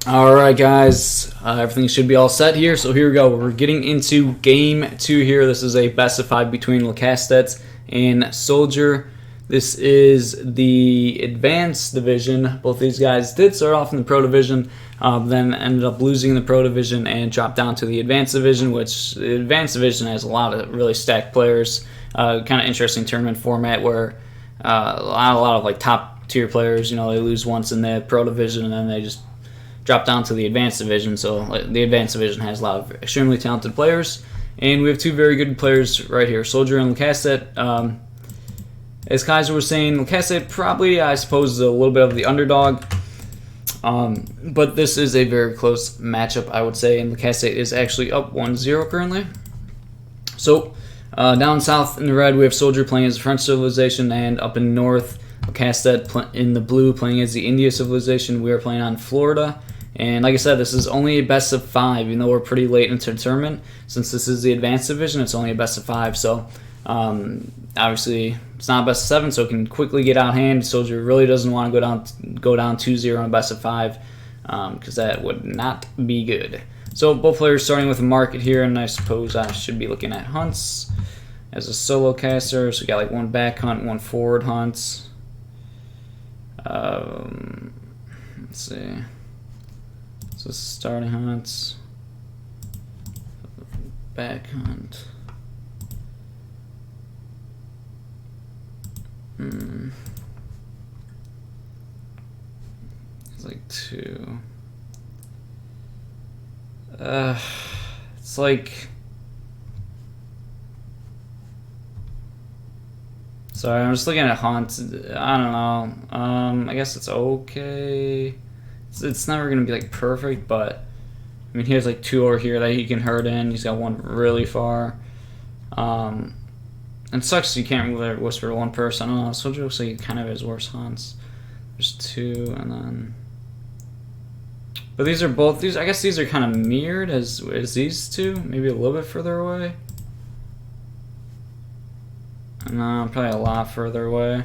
Alright guys, everything should be all set here, so here we go. We're getting into game 2 here. This is a best of 5 between Lecastete and SoldieR. This is the advanced division. Both these guys did start off in the pro division, then ended up losing the pro division and dropped down to the advanced division, which the advanced division has a lot of really stacked players. Kind of interesting tournament format where a lot of like top tier players, you know, they lose once in the pro division and then they just drop down to the advanced division. So the advanced division has a lot of extremely talented players, and we have two very good players right here, SoldieR and Lecastete. As Kaiser was saying, Lecastete probably, I suppose, is a little bit of the underdog, but this is a very close matchup, I would say, and Lecastete is actually up 1-0 currently. So down south in the red, we have SoldieR playing as the French civilization, and up in north, Lecastete in the blue playing as the India civilization. We are playing on Florida. And like I said, this is only a best of 5, even though we're pretty late into the tournament. Since this is the advanced division, it's only a best of 5. So obviously, it's not a best of 7, so it can quickly get out of hand. SoldieR really doesn't want to go down 2-0 in a best of 5, because that would not be good. So both players starting with a market here, and I suppose I should be looking at hunts as a solo caster. So we got like one back hunt, one forward hunt. Let's see. So starting hunts, back hunt. It's like 2. It's like. Sorry, I'm just looking at hunts. I don't know. I guess it's okay. It's never going to be like perfect, but I mean, he has like 2 over here that he can herd in. He's got one really far. And it sucks you can't really whisper to one person. I don't know. SoldieR looks like he kind of has worse hunts. There's 2, and then. But these are both. I guess these are kind of mirrored as these two. Maybe a little bit further away. No, probably a lot further away.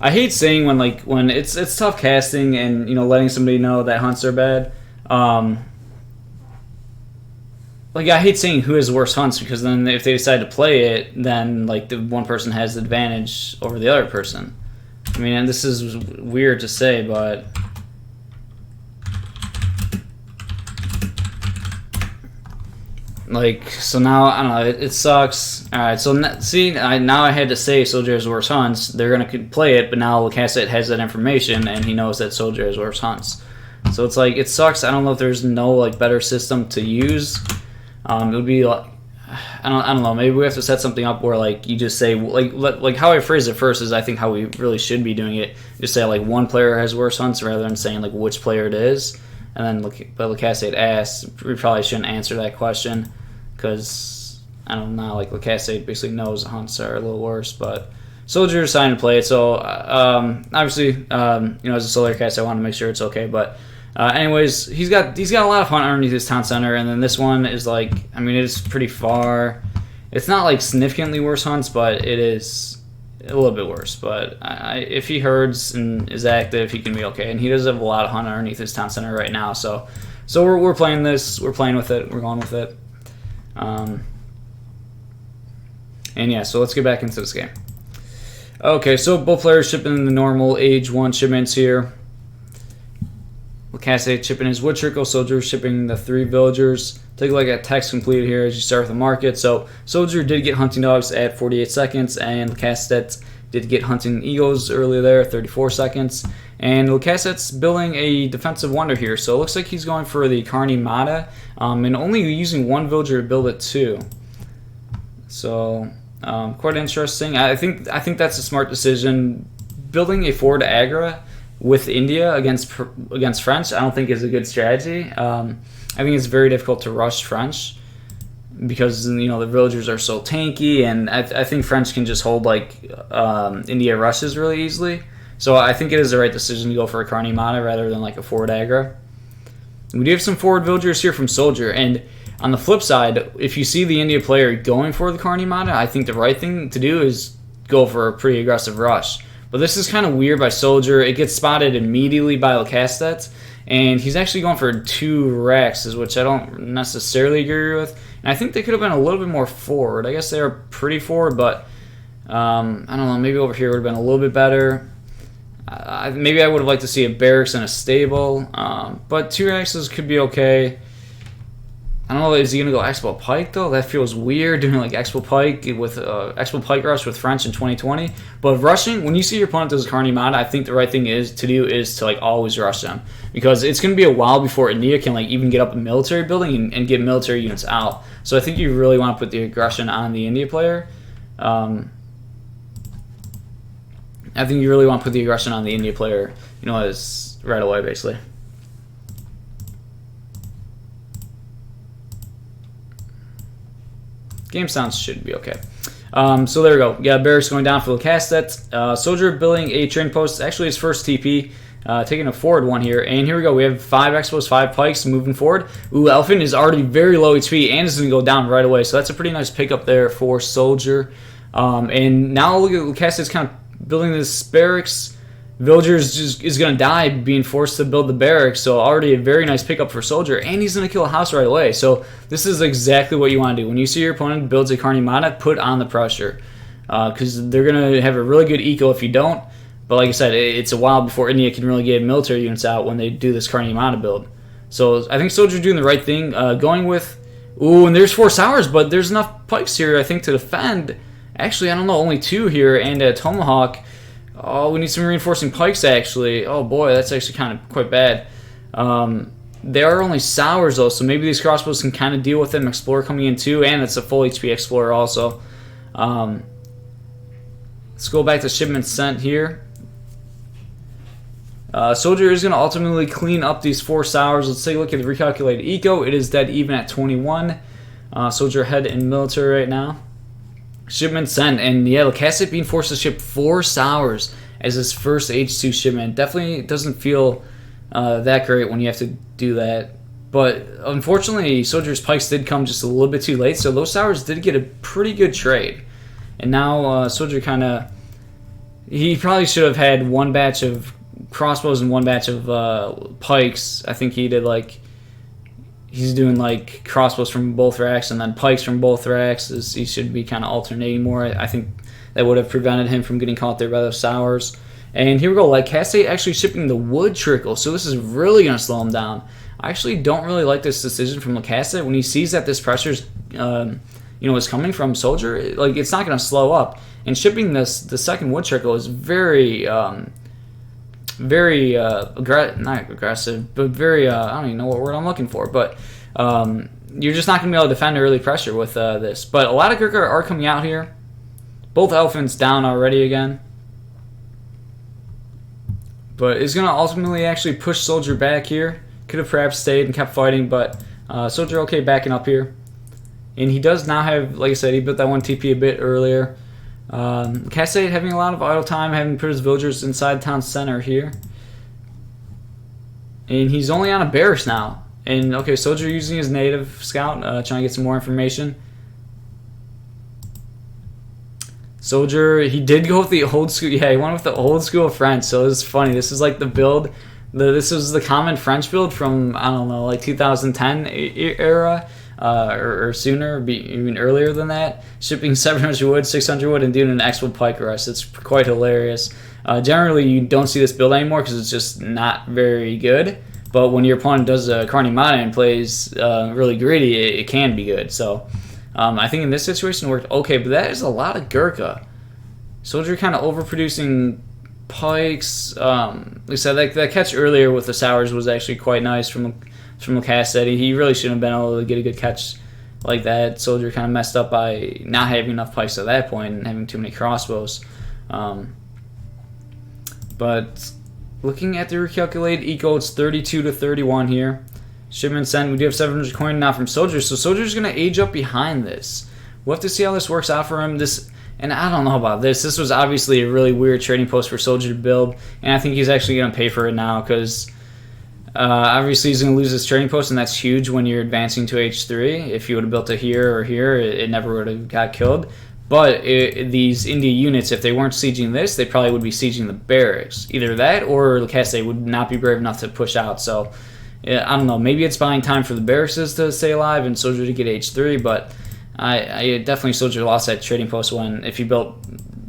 I hate saying when it's tough casting and, you know, letting somebody know that hunts are bad. Like, I hate saying who has worse hunts, because then if they decide to play it, then like the one person has the advantage over the other person. I mean, and this is weird to say, but like, so now I don't know. It sucks. All right, so see, now I had to say SoldieR has worse hunts. They're gonna play it, but now Lecastete has that information, and he knows that SoldieR has worse hunts. So it's like, it sucks. I don't know if there's no like better system to use. It would be like, I don't know. Maybe we have to set something up where like you just say like how I phrased it first is I think how we really should be doing it. Just say like one player has worse hunts rather than saying like which player it is. And then but Lecastete asked, we probably shouldn't answer that question because I don't know. Like Lecastete basically knows the hunts are a little worse, but SoldieR decided to play it. So obviously, you know, as a SoldieR cast, I want to make sure it's okay, but. Anyways, he's got a lot of hunt underneath his town center, and then this one is like, I mean, it's pretty far. It's not like significantly worse hunts, but it is a little bit worse. But if he herds and is active, he can be okay. And he does have a lot of hunt underneath his town center right now, so we're playing this. We're playing with it. We're going with it. And yeah, so let's get back into this game. Okay, so both players shipping the normal age 1 shipments here. Lecastete shipping his wood trickle, SoldieR shipping the 3 villagers. Take a look at text completed here as you start with the market. So SoldieR did get hunting dogs at 48 seconds, and Lecastete did get hunting eagles earlier there, 34 seconds. And Lecastete's building a defensive wonder here, so it looks like he's going for the Carney Mata, and only using 1 villager to build it too. So quite interesting. I think that's a smart decision. Building a forward agra with India against French, I don't think is a good strategy. I think it's very difficult to rush French because, you know, the villagers are so tanky, and I think French can just hold like India rushes really easily. So I think it is the right decision to go for a Carney Mana rather than like a forward aggro. We do have some forward villagers here from SoldieR, and on the flip side, if you see the India player going for the Carney Mana, I think the right thing to do is go for a pretty aggressive rush. But this is kind of weird by SoldieR. It gets spotted immediately by Lecastete, and he's actually going for 2 Raxes, which I don't necessarily agree with. And I think they could have been a little bit more forward. I guess they are pretty forward, but I don't know, maybe over here would have been a little bit better. Maybe I would have liked to see a barracks and a stable, but 2 Raxes could be okay. I don't know, is he going to go Expo Pike, though? That feels weird, doing like Expo Pike with Expo Pike Rush with French in 2020. But rushing, when you see your opponent does a Carney Mana, I think the right thing to do is to like always rush them. Because it's going to be a while before India can like even get up a military building and get military units out. So I think you really want to put the aggression on the India player. I think you really want to put the aggression on the India player, you know, as right away, basically. Game sounds should be okay. So there we go. Yeah, barracks going down for Lecastete. SoldieR building a training post. Actually, his first TP. Taking a forward one here. And here we go. We have 5 Expos, 5 Pikes moving forward. Ooh, Elfin is already very low HP and is going to go down right away. So that's a pretty nice pickup there for SoldieR. And now look at Lecastete's kind of building this barracks. Villagers is going to die being forced to build the barracks, so already a very nice pickup for SoldieR, and he's going to kill a house right away. So this is exactly what you want to do. When you see your opponent builds a Carney Mana, put on the pressure, because they're going to have a really good eco if you don't. But like I said, it's a while before India can really get military units out when they do this Carney Mana build. So I think SoldieR doing the right thing, going with, ooh, and there's 4 Sours, but there's enough Pikes here, I think, to defend. Actually, I don't know, only 2 here, and a Tomahawk. Oh, we need some reinforcing Pikes, actually. Oh, boy, that's actually kind of quite bad. They are only Sours, though, so maybe these crossbows can kind of deal with them. Explorer coming in, too, and it's a full HP Explorer also. Let's go back to shipment sent here. SoldieR is going to ultimately clean up these 4 Sours. Let's take a look at the recalculated eco. It is dead even at 21. SoldieR head in military right now. Shipment sent, and yeah, Lecastete being forced to ship 4 Sours as his first H2 shipment. Definitely doesn't feel that great when you have to do that. But unfortunately, SoldieR's Pikes did come just a little bit too late, so those Sours did get a pretty good trade. And now SoldieR kind of, he probably should have had 1 batch of crossbows and 1 batch of Pikes. I think he did like, he's doing like crossbows from both racks and then Pikes from both racks. He should be kind of alternating more. I think that would have prevented him from getting caught there by those Sours. And here we go, Lecastete actually shipping the wood trickle, so this is really going to slow him down. I actually don't really like this decision from Lecastete. When he sees that this pressure's is coming from SoldieR, like, it's not going to slow up. And shipping the second wood trickle is very not aggressive, but very, I don't even know what word I'm looking for, but you're just not going to be able to defend early pressure with this. But a lot of Gurkha are coming out here. Both Elephants down already again. But it's going to ultimately actually push SoldieR back here. Could have perhaps stayed and kept fighting, but SoldieR okay backing up here. And he does now have, like I said, he built that 1 TP a bit earlier. Lecastete having a lot of idle time, having put his villagers inside town center here. And he's only on a barracks now. And okay, SoldieR using his native scout, trying to get some more information. SoldieR, he did go with the old school. Yeah, he went with the old school French. So it's funny. This is like the build. This was the common French build from, I don't know, like 2010 era. Or sooner, even earlier than that. Shipping 700 wood, 600 wood, and doing an Expo Pike Rush. It's quite hilarious. Generally, you don't see this build anymore because it's just not very good. But when your opponent does a Carney Mana and plays really greedy, it can be good. So I think in this situation it worked okay, but that is a lot of Gurkha. SoldieR kind of overproducing Pikes. Like I said, that catch earlier with the Sours was actually quite nice from Lecastete. He really shouldn't have been able to get a good catch like that. SoldieR kind of messed up by not having enough Pikes at that point and having too many crossbows. But looking at the recalculated eco, it's 32 to 31 here. Shipment sent. We do have 700 coin now from SoldieR, so SoldieR's going to age up behind this. We'll have to see how this works out for him. And I don't know about this. This was obviously a really weird trading post for SoldieR to build, and I think he's actually going to pay for it now because obviously he's going to lose his trading post, and that's huge when you're advancing to H3. If you would have built it here or here, it never would have got killed. But these India units, if they weren't sieging this, they probably would be sieging the barracks. Either that or Lecastete would not be brave enough to push out. So I don't know. Maybe it's buying time for the barracks to stay alive and SoldieR to get H3, but I definitely SoldieR lost that trading post when if you built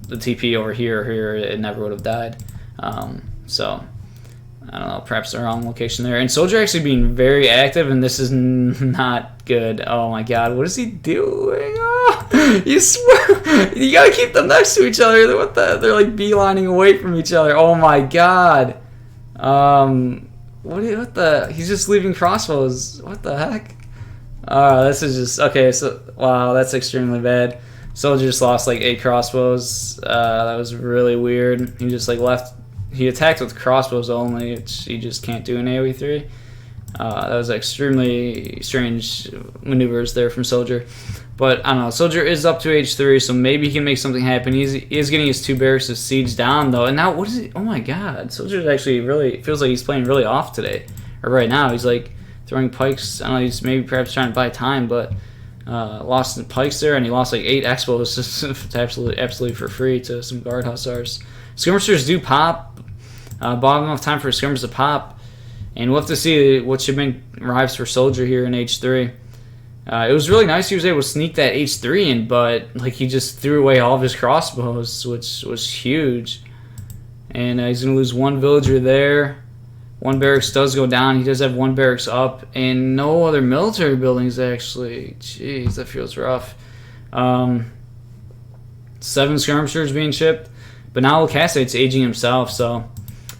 the TP over here or here, it never would have died. So I don't know, perhaps the wrong location there. And SoldieR actually being very active, and this is not good. Oh my god, what is he doing? Oh, you swear you gotta keep them next to each other. What the? They're like beelining away from each other. Oh my god. What the? He's just leaving crossbows. What the heck? This is just okay. So wow, that's extremely bad. SoldieR just lost like 8 crossbows. That was really weird. He just like left. He attacked with crossbows only, which he just can't do in AoE3. That was extremely strange maneuvers there from SoldieR. But I don't know, SoldieR is up to H3, so maybe he can make something happen. He is getting his 2 barracks to siege down, though. And now, what is he? Oh my god, SoldieR actually really feels like he's playing really off today. Or right now, he's like throwing pikes. I don't know, he's maybe perhaps trying to buy time, but lost the pikes there, and he lost like 8 expos just absolutely for free to some guard hussars. Skirmishers do pop. Bought enough time for skirmishers to pop, and we'll have to see what shipment arrives for SoldieR here in H3. It was really nice he was able to sneak that H3 in, but like he just threw away all of his crossbows, which was huge. And he's going to lose 1 villager there. 1 barracks does go down. He does have 1 barracks up, and no other military buildings actually. Jeez, that feels rough. 7 skirmishers being shipped, but now Lecastete's aging himself, so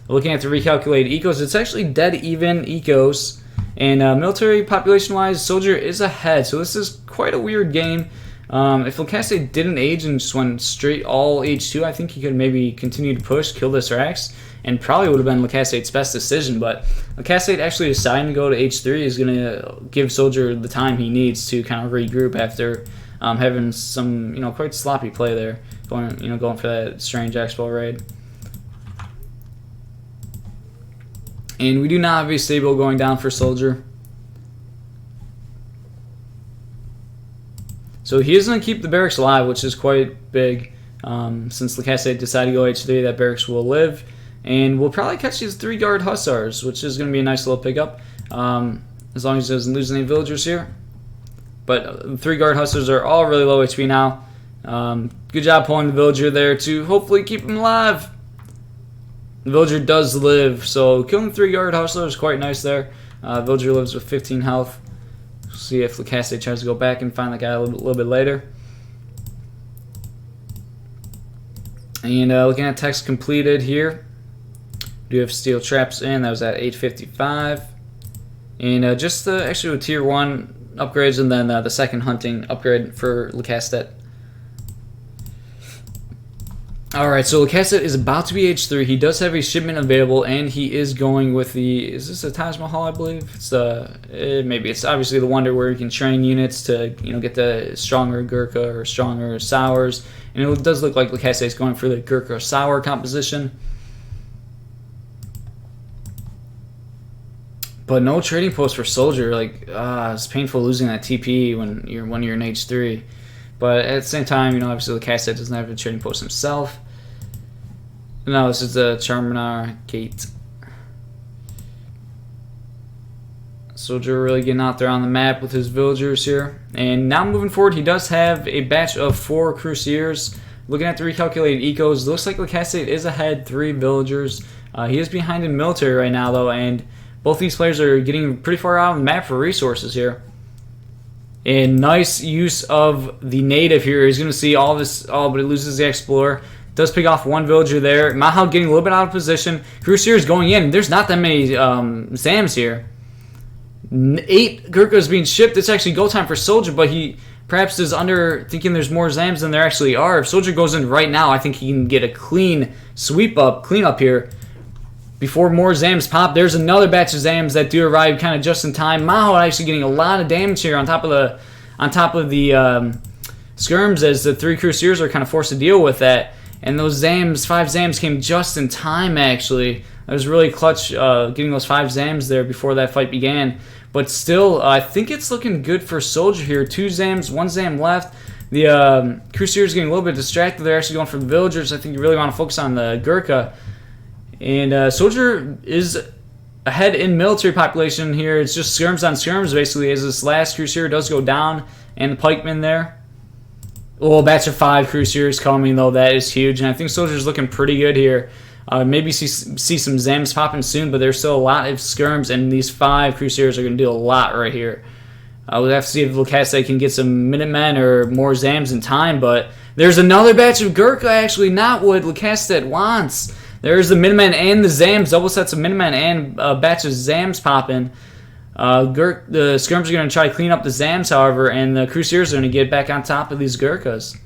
looking at the recalculated ecos, it's actually dead even ecos. And military population-wise, SoldieR is ahead. So this is quite a weird game. If Lecastete didn't age and just went straight all H2, I think he could maybe continue to push, kill this Rax, and probably would have been Lecastete's best decision. But Lecastete actually deciding to go to H3 is going to give SoldieR the time he needs to kind of regroup after having some, quite sloppy play there, going for that strange expo raid. And we do not have a stable going down for SoldieR. So he is going to keep the barracks alive, which is quite big. Since Lecastete decided to go H3, that barracks will live. And we'll probably catch these 3 guard hussars, which is going to be a nice little pickup. As long as he doesn't lose any villagers here. But 3 guard hussars are all really low HP now. Good job pulling the villager there to hopefully keep him alive. The villager does live, so killing 3 guard hustlers is quite nice there. Villager lives with 15 health. We'll see if Lecastete tries to go back and find that guy a little bit later. And looking at text completed here, we do have steel traps in. That was at 855. And just actually with tier 1 upgrades, and then the second hunting upgrade for Lecastete. Alright, so Lecastete is about to be H3. He does have a shipment available, and he is going with the... Is this a Taj Mahal, I believe? It's maybe it's obviously the Wonder where you can train units to get the stronger Gurkha or stronger Sours. And it does look like Lecastete is going for the Gurkha Sour composition. But no trading post for SoldieR. Like, it's painful losing that TP when you're in H3. But at the same time, obviously Lecastete doesn't have a trading post himself. No, this is the Charminar Gate. SoldieR really getting out there on the map with his villagers here. And now moving forward, he does have a batch of 4 Crusaders. Looking at the recalculated ecos, looks like Lecastete is ahead 3 villagers. He is behind in military right now, though, and both these players are getting pretty far out on the map for resources here. And nice use of the native here. He's going to see all this, but he loses the Explorer. Does pick off 1 villager there. Mahal getting a little bit out of position. Crusader is going in. There's not that many Zams here. 8 Gurkhas being shipped. It's actually go time for SoldieR, but he perhaps is thinking there's more Zams than there actually are. If SoldieR goes in right now, I think he can get a clean cleanup here. Before more Zams pop, there's another batch of Zams that do arrive kind of just in time. Mahal actually getting a lot of damage here on top of the skirms, as the 3 Crusaders are kind of forced to deal with that. And those Zams, 5 Zams, came just in time, actually. It was really clutch getting those 5 Zams there before that fight began. But still, I think it's looking good for SoldieR here. 2 Zams, 1 Zam left. The Crusaders getting a little bit distracted. They're actually going for the villagers. I think you really want to focus on the Gurkha. And SoldieR is ahead in military population here. It's just skirms on skirms, basically, as this last Crusader does go down. And the pikemen there. Oh, batch of 5 Crusaders coming, though. That is huge. And I think SoldieR's looking pretty good here. Maybe see some Zams popping soon, but there's still a lot of skirms, and these 5 Crusaders are going to do a lot right here. We'll have to see if Lecastete can get some Minutemen or more Zams in time, but there's another batch of Gurkha, actually, not what Lecastete wants. There's the Minutemen and the Zams, double sets of Minutemen and a batch of Zams popping. The skirms are going to try to clean up the Zams, however, and the Crusaders are going to get back on top of these Gurkhas.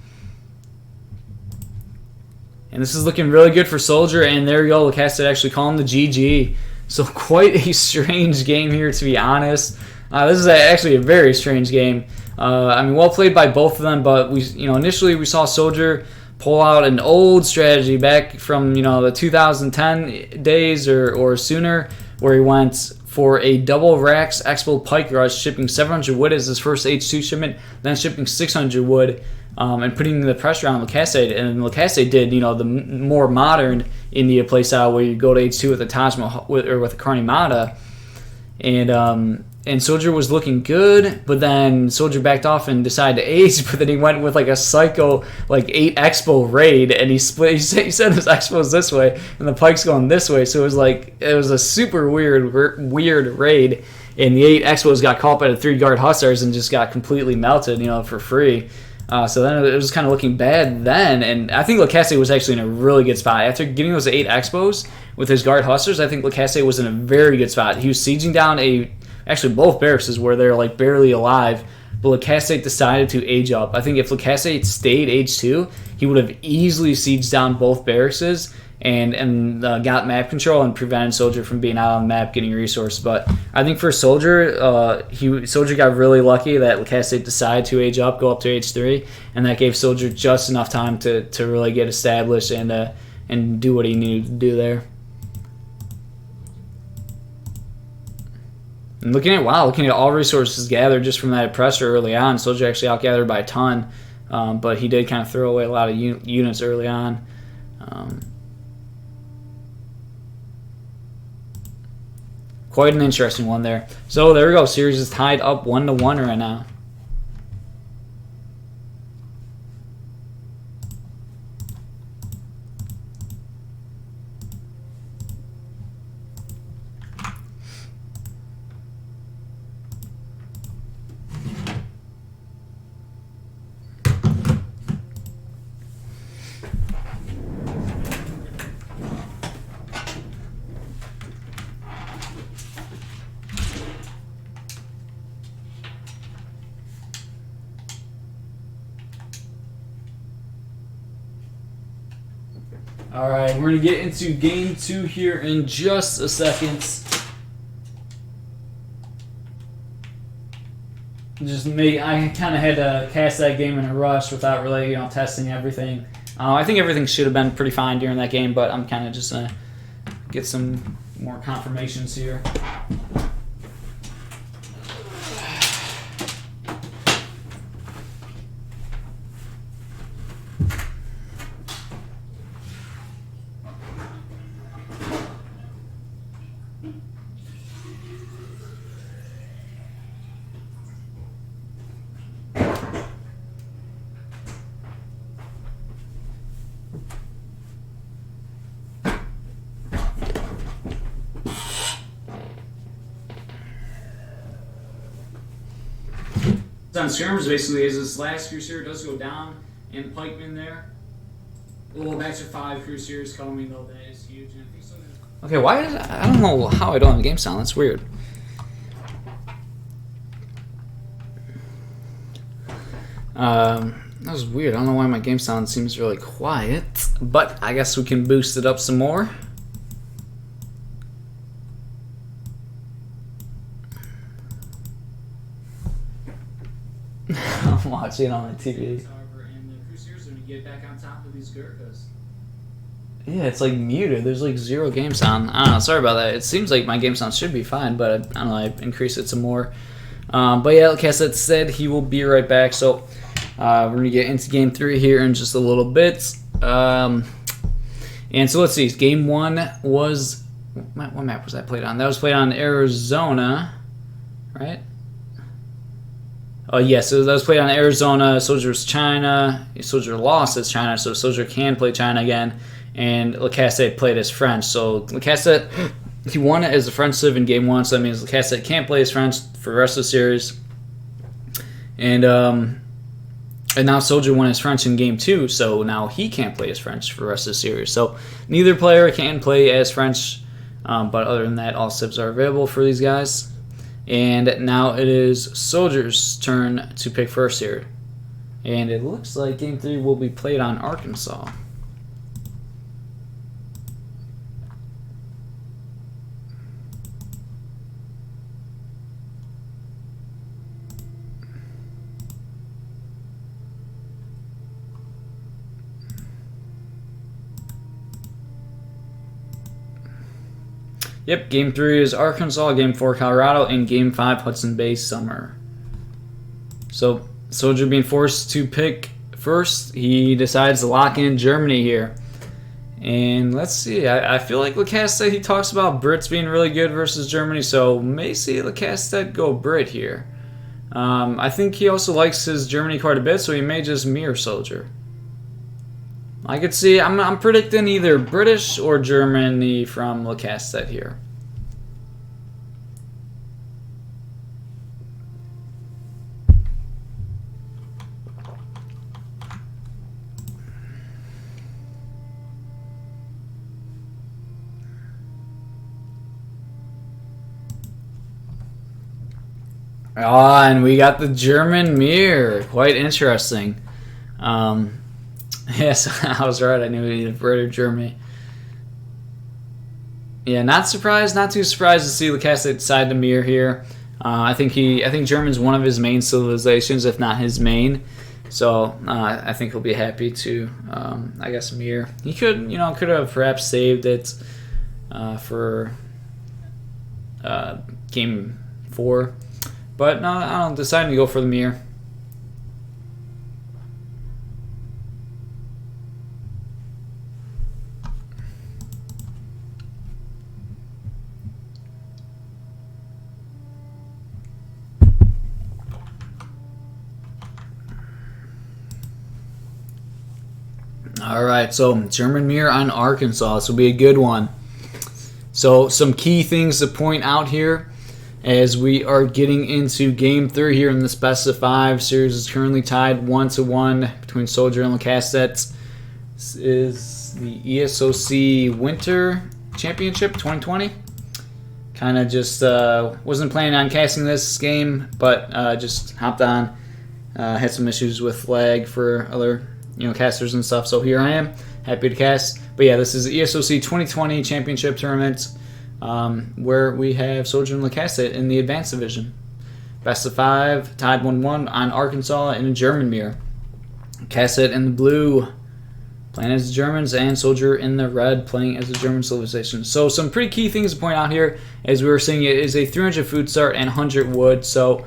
And this is looking really good for SoldieR, and there you go, Lecastete actually calling the GG. So quite a strange game here, to be honest. This is actually a very strange game. I mean, well played by both of them, but initially we saw SoldieR pull out an old strategy back from the 2010 days or sooner, where he went for a double Rax Expo Pike Rush, shipping 700 wood as his first H2 shipment, then shipping 600 wood. And putting the pressure on Lecastete, and Lecastete did, the more modern India playstyle where you go to H2 with a Taj Mahal or with a Karni Mata, and SoldieR was looking good, but then SoldieR backed off and decided to ace, but then he went with like a psycho 8 Expo raid, and he split. He said his Expo's this way, and the Pike's going this way, so it was a super weird raid, and the 8 Expos got caught by the 3 Guard Hussars and just got completely melted, for free. So then it was kind of looking bad then, and I think Lecastete was actually in a really good spot. After getting those 8 Expos with his Guard Hussars, I think Lecastete was in a very good spot. He was sieging down actually both barracks where they're barely alive, but Lecastete decided to age up. I think if Lecastete stayed H2, he would have easily sieged down both barracks and got map control and prevented SoldieR from being out on the map getting resource. But I think for SoldieR, SoldieR got really lucky that Lecastete decided to age up, go up to H3, and that gave SoldieR just enough time to really get established and do what he needed to do there. And looking at all resources gathered just from that pressure early on, SoldieR actually outgathered by a ton, but he did kind of throw away a lot of units early on. Quite an interesting one there. So there we go. Series is tied up 1-1 right now. Alright, we're going to get into game 2 here in just a second. I kind of had to cast that game in a rush without really testing everything. I think everything should have been pretty fine during that game, but I'm kind of just going to get some more confirmations here. On skirmers, basically, as this last Crusader does go down, and pikemen there. Well, batch of 5 Crusaders coming, though, that is huge. And I think okay, why is I don't know how I don't have the game sound. That's weird. That was weird. I don't know why my game sound seems really quiet, but I guess we can boost it up some more. I'm watching it on my TV. get back on top of these Gurkhas. Yeah, it's like muted. There's like 0 game sound. I don't know. Sorry about that. It seems like my game sound should be fine, but I don't know. I increased it some more. But yeah, Lecastete said he will be right back. So we're going to get into game 3 here in just a little bit. And so let's see. Game 1 was... What map was that played on? That was played on Arizona, right? Oh, yes, so that was played on Arizona. SoldieR was China. SoldieR lost as China, so SoldieR can play China again. And Lecastete played as French. So Lecastete, he won it as a French civ in game 1, so that means Lecastete can't play as French for the rest of the series. And now SoldieR won as French in game 2, so now he can't play as French for the rest of the series. So neither player can play as French, but other than that, all civs are available for these guys. And now it is SoldieR's turn to pick first here. And it looks like game 3 will be played on Arkansas. Yep, game 3 is Arkansas, game 4 Colorado, and game 5 Hudson Bay Summer. So SoldieR being forced to pick first, he decides to lock in Germany here. And let's see, I feel like Lecastete, he talks about Brits being really good versus Germany, so may see Lecastete go Brit here. I think he also likes his Germany quite a bit, so he may just mirror SoldieR. I could see, I'm predicting either British or Germany from Lecastete here. Ah, and we got the German mirror. Quite interesting. Yes, I was right. I knew either Brit or Germany. Yeah, not surprised, not too surprised to see Lecastete decide to mirror here. I think German's one of his main civilizations, if not his main. So I think he'll be happy to, I guess, mirror. He could have perhaps saved it for game 4, but no, I don't. Deciding to go for the mirror. All right, so German mirror on Arkansas. This will be a good one. So some key things to point out here as we are getting into game 3 here in the best of 5 series. Is currently tied 1-1 between SoldieR and Lecastete. This is the ESOC Winter Championship 2020. Kind of just wasn't planning on casting this game, but just hopped on. Had some issues with lag for other casters and stuff. So here I am, happy to cast. But yeah, this is the ESOC 2020 Championship Tournament, where we have SoldieR and Lecastete in the Advanced Division. Best of 5, tied 1-1 on Arkansas in a German mirror. Lecastete in the blue, playing as the Germans, and SoldieR in the red, playing as the German civilization. So some pretty key things to point out here, as we were seeing, it is a 300 food start and 100 wood. So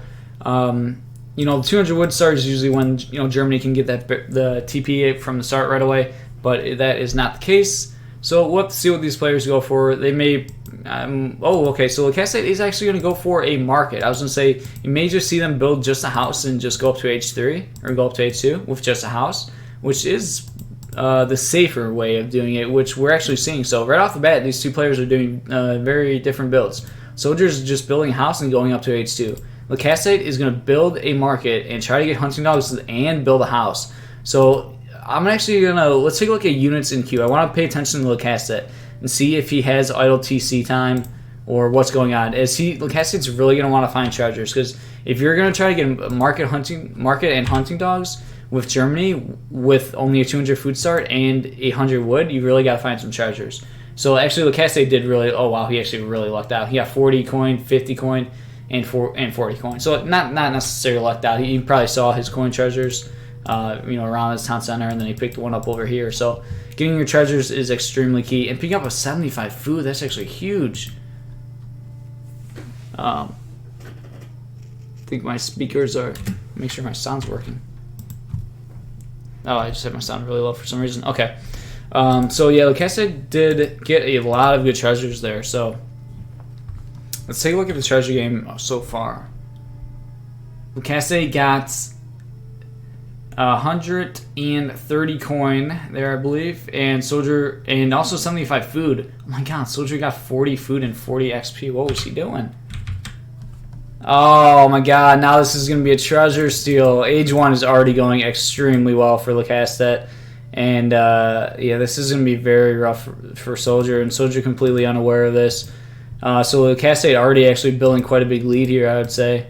the 200 wood start is usually when Germany can get the TP from the start right away, but that is not the case. So we'll have to see what these players go for. They may... okay, so Lecastete is actually going to go for a market. I was going to say, you may just see them build just a house and just go up to H3, or go up to H2 with just a house, which is the safer way of doing it, which we're actually seeing. So right off the bat, these two players are doing very different builds. SoldieR's just building a house and going up to H2. Lecastete is going to build a market and try to get hunting dogs and build a house. So I'm actually going to, let's take a look at units in queue. I want to pay attention to Lecastete and see if he has idle TC time or what's going on. Lecastete's really going to want to find chargers, because if you're going to try to get market and hunting dogs with Germany with only a 200 food start and 100 wood, you really got to find some chargers. So actually Lecastete did really, he actually really lucked out. He got 40 coin, 50 coin, and 40 coin. So not necessarily lucked out. He probably saw his coin treasures around his town center, and then he picked one up over here. So getting your treasures is extremely key, and picking up a 75 food, that's actually huge. I think my speakers are, make sure my sound's working. Oh, I just had my sound really low for some reason. Okay. So yeah, Lecastete did get a lot of good treasures there. So let's take a look at the treasure game so far. Lecastete got 130 coin there, I believe, and SoldieR, and also 75 food. Oh my god, SoldieR got 40 food and 40 XP. What was he doing? Oh my god, now this is going to be a treasure steal. Age 1 is already going extremely well for Lecastete. And yeah, this is going to be very rough for SoldieR, and SoldieR completely unaware of this. So Lecastete already actually building quite a big lead here, I would say.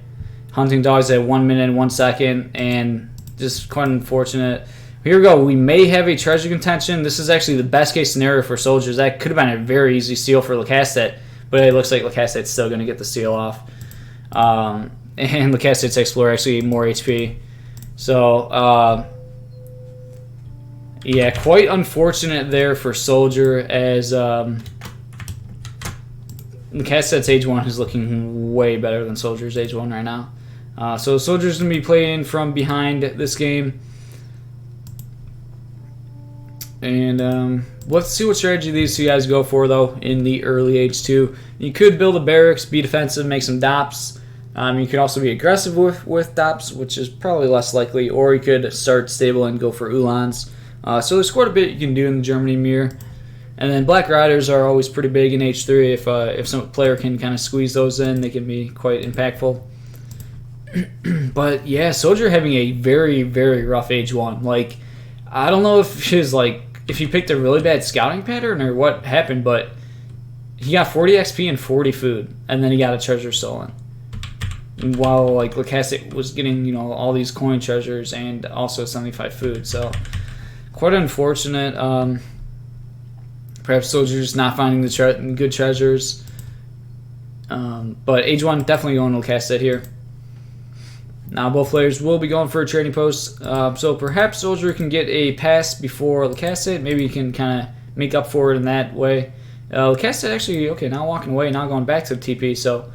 Hunting dogs at 1 minute and 1 second, and just quite unfortunate. Here we go. We may have a treasure contention. This is actually the best case scenario for SoldieR. That could have been a very easy steal for Lecastete, but it looks like Lecastete's still going to get the steal off. And Lecastete's Explorer actually more HP. So, yeah, quite unfortunate there for SoldieR, as Lecastete's Age 1 is looking way better than SoldieR's Age 1 right now. So SoldieR's going to be playing from behind this game. And let's see what strategy these two guys go for, though, in the early Age 2. You could build a barracks, be defensive, make some dops. You could also be aggressive with dops, which is probably less likely. Or you could start stable and go for Ulans. So there's quite a bit you can do in the Germany mirror. And then Black Riders are always pretty big in H3. If some player can kind of squeeze those in, they can be quite impactful. But yeah, SoldieR having a very, very rough Age 1. Like, I don't know if he picked a really bad scouting pattern or what happened, but he got 40 XP and 40 food, and then he got a treasure stolen. While like Lecastete was getting all these coin treasures and also 75 food, so quite unfortunate. Perhaps SoldieR's not finding the good treasures. But Age 1 definitely going to Lecastete here. Now both players will be going for a trading post. So perhaps SoldieR can get a pass before Lecastete. Maybe he can kind of make up for it in that way. Lecastete actually, okay, now walking away, now going back to the TP. So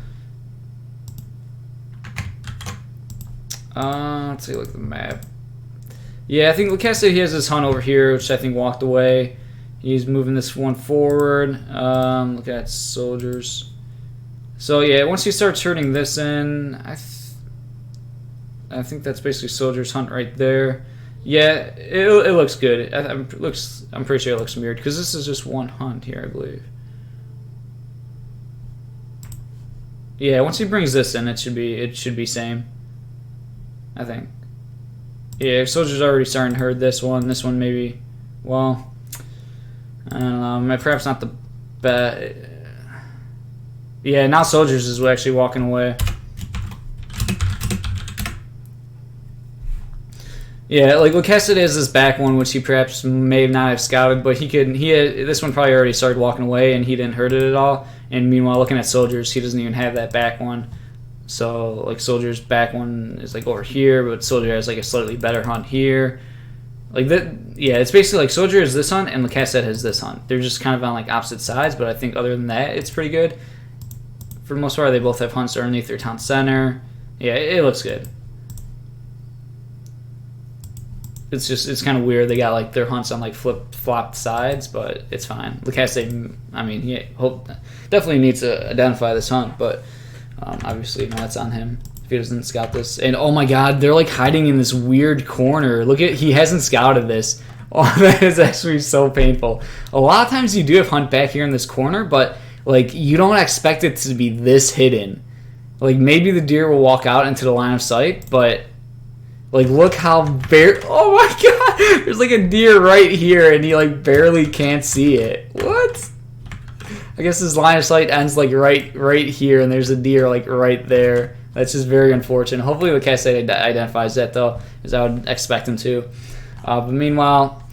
let's take a look at the map. Yeah, I think Lecastete, he has this hunt over here, which I think walked away. He's moving this one forward. Look at SoldieR's. So yeah, once he starts turning this in, I think that's basically SoldieR's hunt right there. Yeah, it looks good. I'm pretty sure it looks mirrored because this is just one hunt here, I believe. Yeah, once he brings this in, it should be same. I think. Yeah, SoldieR's already starting to herd this one. This one maybe. Well, I don't know. Perhaps not the best. Yeah, now SoldieR's is actually walking away. Yeah, like Lecastete has this back one, which he perhaps may not have scouted, but this one probably already started walking away, and he didn't hurt it at all. And meanwhile, looking at SoldieR's, he doesn't even have that back one. So, like, SoldieR's back one is, like, over here, but SoldieR has, like, a slightly better hunt here. Like, that, yeah, it's basically, like, SoldieR has this hunt, and Lecastete has this hunt. They're just kind of on, like, opposite sides, but I think other than that, it's pretty good. For the most part, they both have hunts underneath their town center. Yeah, it looks good. It's kind of weird. They got, like, their hunts on, like, flip-flopped sides, but it's fine. Lecastete, I mean, he definitely needs to identify this hunt, but obviously, that's on him if he doesn't scout this. And, oh, my God, they're, like, hiding in this weird corner. Look at, he hasn't scouted this. Oh, that is actually so painful. A lot of times you do have hunt back here in this corner, but, like, you don't expect it to be this hidden. Like, maybe the deer will walk out into the line of sight, but... Like, look how oh my God! There's like a deer right here, and he like barely can't see it. What? I guess his line of sight ends like right here, and there's a deer like right there. That's just very unfortunate. Hopefully, Lecastete identifies that though, as I would expect him to. But meanwhile,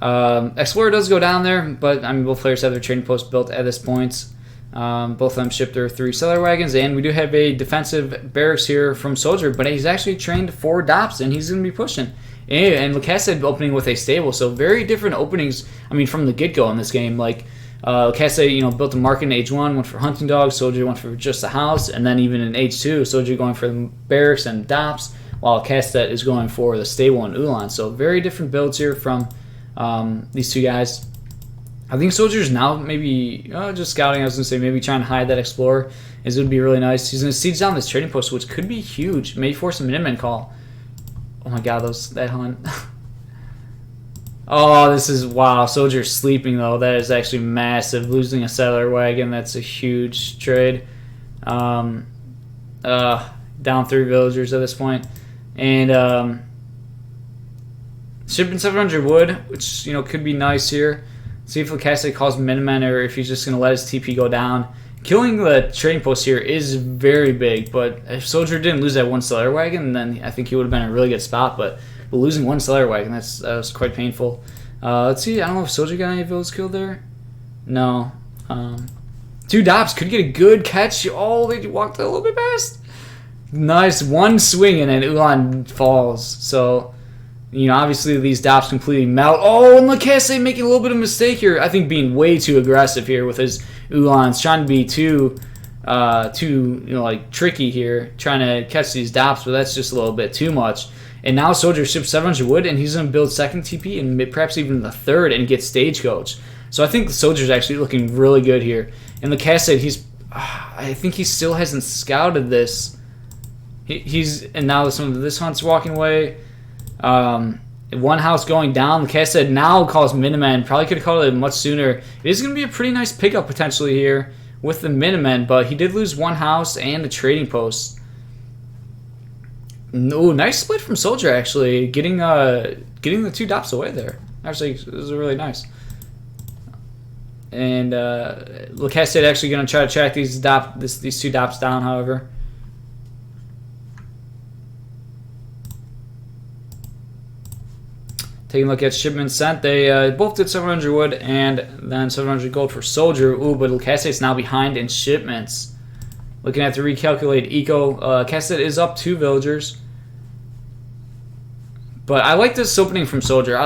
Explorer does go down there, but I mean both players have their trading post built at this point. Both of them shipped their 3 cellar wagons, and we do have a defensive barracks here from SoldieR, but he's actually trained 4 dops, and he's going to be pushing. And Lecastete opening with a stable, so very different openings. I mean, from the get-go in this game, like Lecastete, built a market in Age 1, went for hunting dogs. SoldieR went for just the house, and then even in Age 2, SoldieR going for the barracks and adopts, while Lecastete is going for the stable and Ulan. So very different builds here from these two guys. I think SoldieR's now maybe just scouting. I was gonna say maybe trying to hide that explorer. It would be really nice. He's gonna siege down this trading post, which could be huge. Maybe force a Minutemen call. Oh my god, that hunt. Oh, this is wow. SoldieR sleeping though. That is actually massive. Losing a settler wagon. That's a huge trade. Down 3 villagers at this point, and shipping 700 wood, which could be nice here. See if Lecastete calls Minutemen or if he's just gonna let his TP go down. Killing the trading post here is very big, but if SoldieR didn't lose that 1 settler wagon, then I think he would have been in a really good spot. But losing 1 settler wagon, that was quite painful. Let's see. I don't know if SoldieR got any villages killed there. No. 2 dops could get a good catch. Oh, they walked a little bit past. Nice 1 swing and then Ulan falls. So obviously these dops completely melt. Oh, and Lecastete making a little bit of a mistake here. I think being way too aggressive here with his Ulans, trying to be too tricky here, trying to catch these dops, but that's just a little bit too much. And now SoldieR ships 700 wood, and he's going to build 2nd TP and perhaps even the 3rd and get stagecoach. So I think the SoldieR's actually looking really good here. And Lecastete, I think he still hasn't scouted this. And now this hunt's walking away. 1 house going down. Lecastete now calls Minutemen. Probably could have called it much sooner. It is going to be a pretty nice pickup potentially here with the Minutemen, but he did lose 1 house and a trading post. No, nice split from SoldieR actually, getting the 2 dops away there. Actually, this is really nice. And Lecastete actually going to try to track these 2 dops down, however. Taking a look at shipments sent, they both did 700 wood and then 700 gold for SoldieR. Ooh, but Lecastete's now behind in shipments. Looking at the recalculate eco, Lecastete is up 2 villagers. But I like this opening from SoldieR.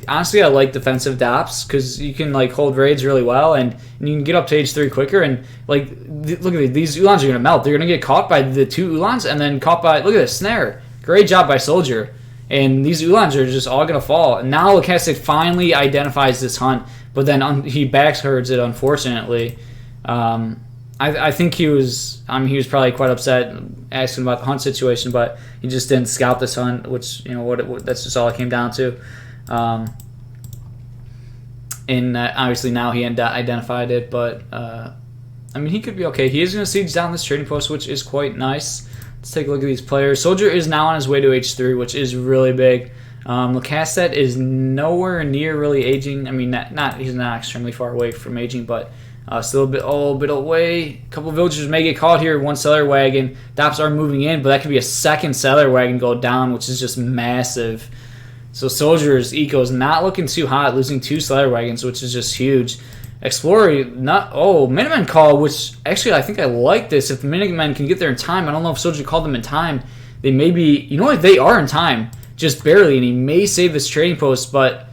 Honestly, I like defensive dops because you can hold raids really well and you can get up to Age 3 quicker. And look at these Ulans are gonna melt. They're gonna get caught by the 2 Ulans and then caught by look at this snare. Great job by SoldieR. And these Ulans are just all going to fall. And now Lecastete finally identifies this hunt, but then he backherds it, unfortunately. I think he was probably quite upset asking about the hunt situation, but he just didn't scout this hunt, which, that's just all it came down to. And obviously now he identified it, but, he could be okay. He is going to siege down this trading post, which is quite nice. Let's take a look at these players. SoldieR is now on his way to H3, which is really big. Lecastete is nowhere near really aging. He's not extremely far away from aging, but still a bit away. A couple of villagers may get caught here. 1 settler wagon. Dops are moving in, but that could be a 2nd settler wagon go down, which is just massive. So SoldieR's eco is not looking too hot, losing 2 settler wagons, which is just huge. Explorer, Minutemen call, which actually I think I like this. If the Minutemen can get there in time, I don't know if SoldieR called them in time. They may be, they are in time, just barely, and he may save this trading post, but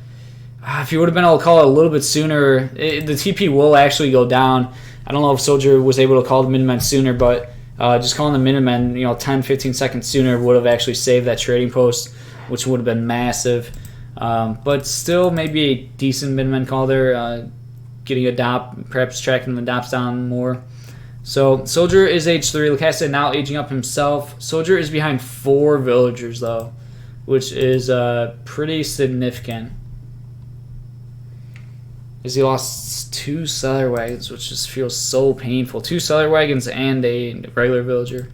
if he would have been able to call it a little bit sooner, the TP will actually go down. I don't know if SoldieR was able to call the Minutemen sooner, but just calling the Minutemen, 10-15 seconds sooner would have actually saved that trading post, which would have been massive. But still, maybe a decent Minutemen call there. Getting a dop, perhaps tracking the dops down more. So SoldieR is Age 3. Lecastete now aging up himself. SoldieR is behind 4 villagers though, which is pretty significant. As he lost 2 settler wagons, which just feels so painful. 2 settler wagons and a regular villager.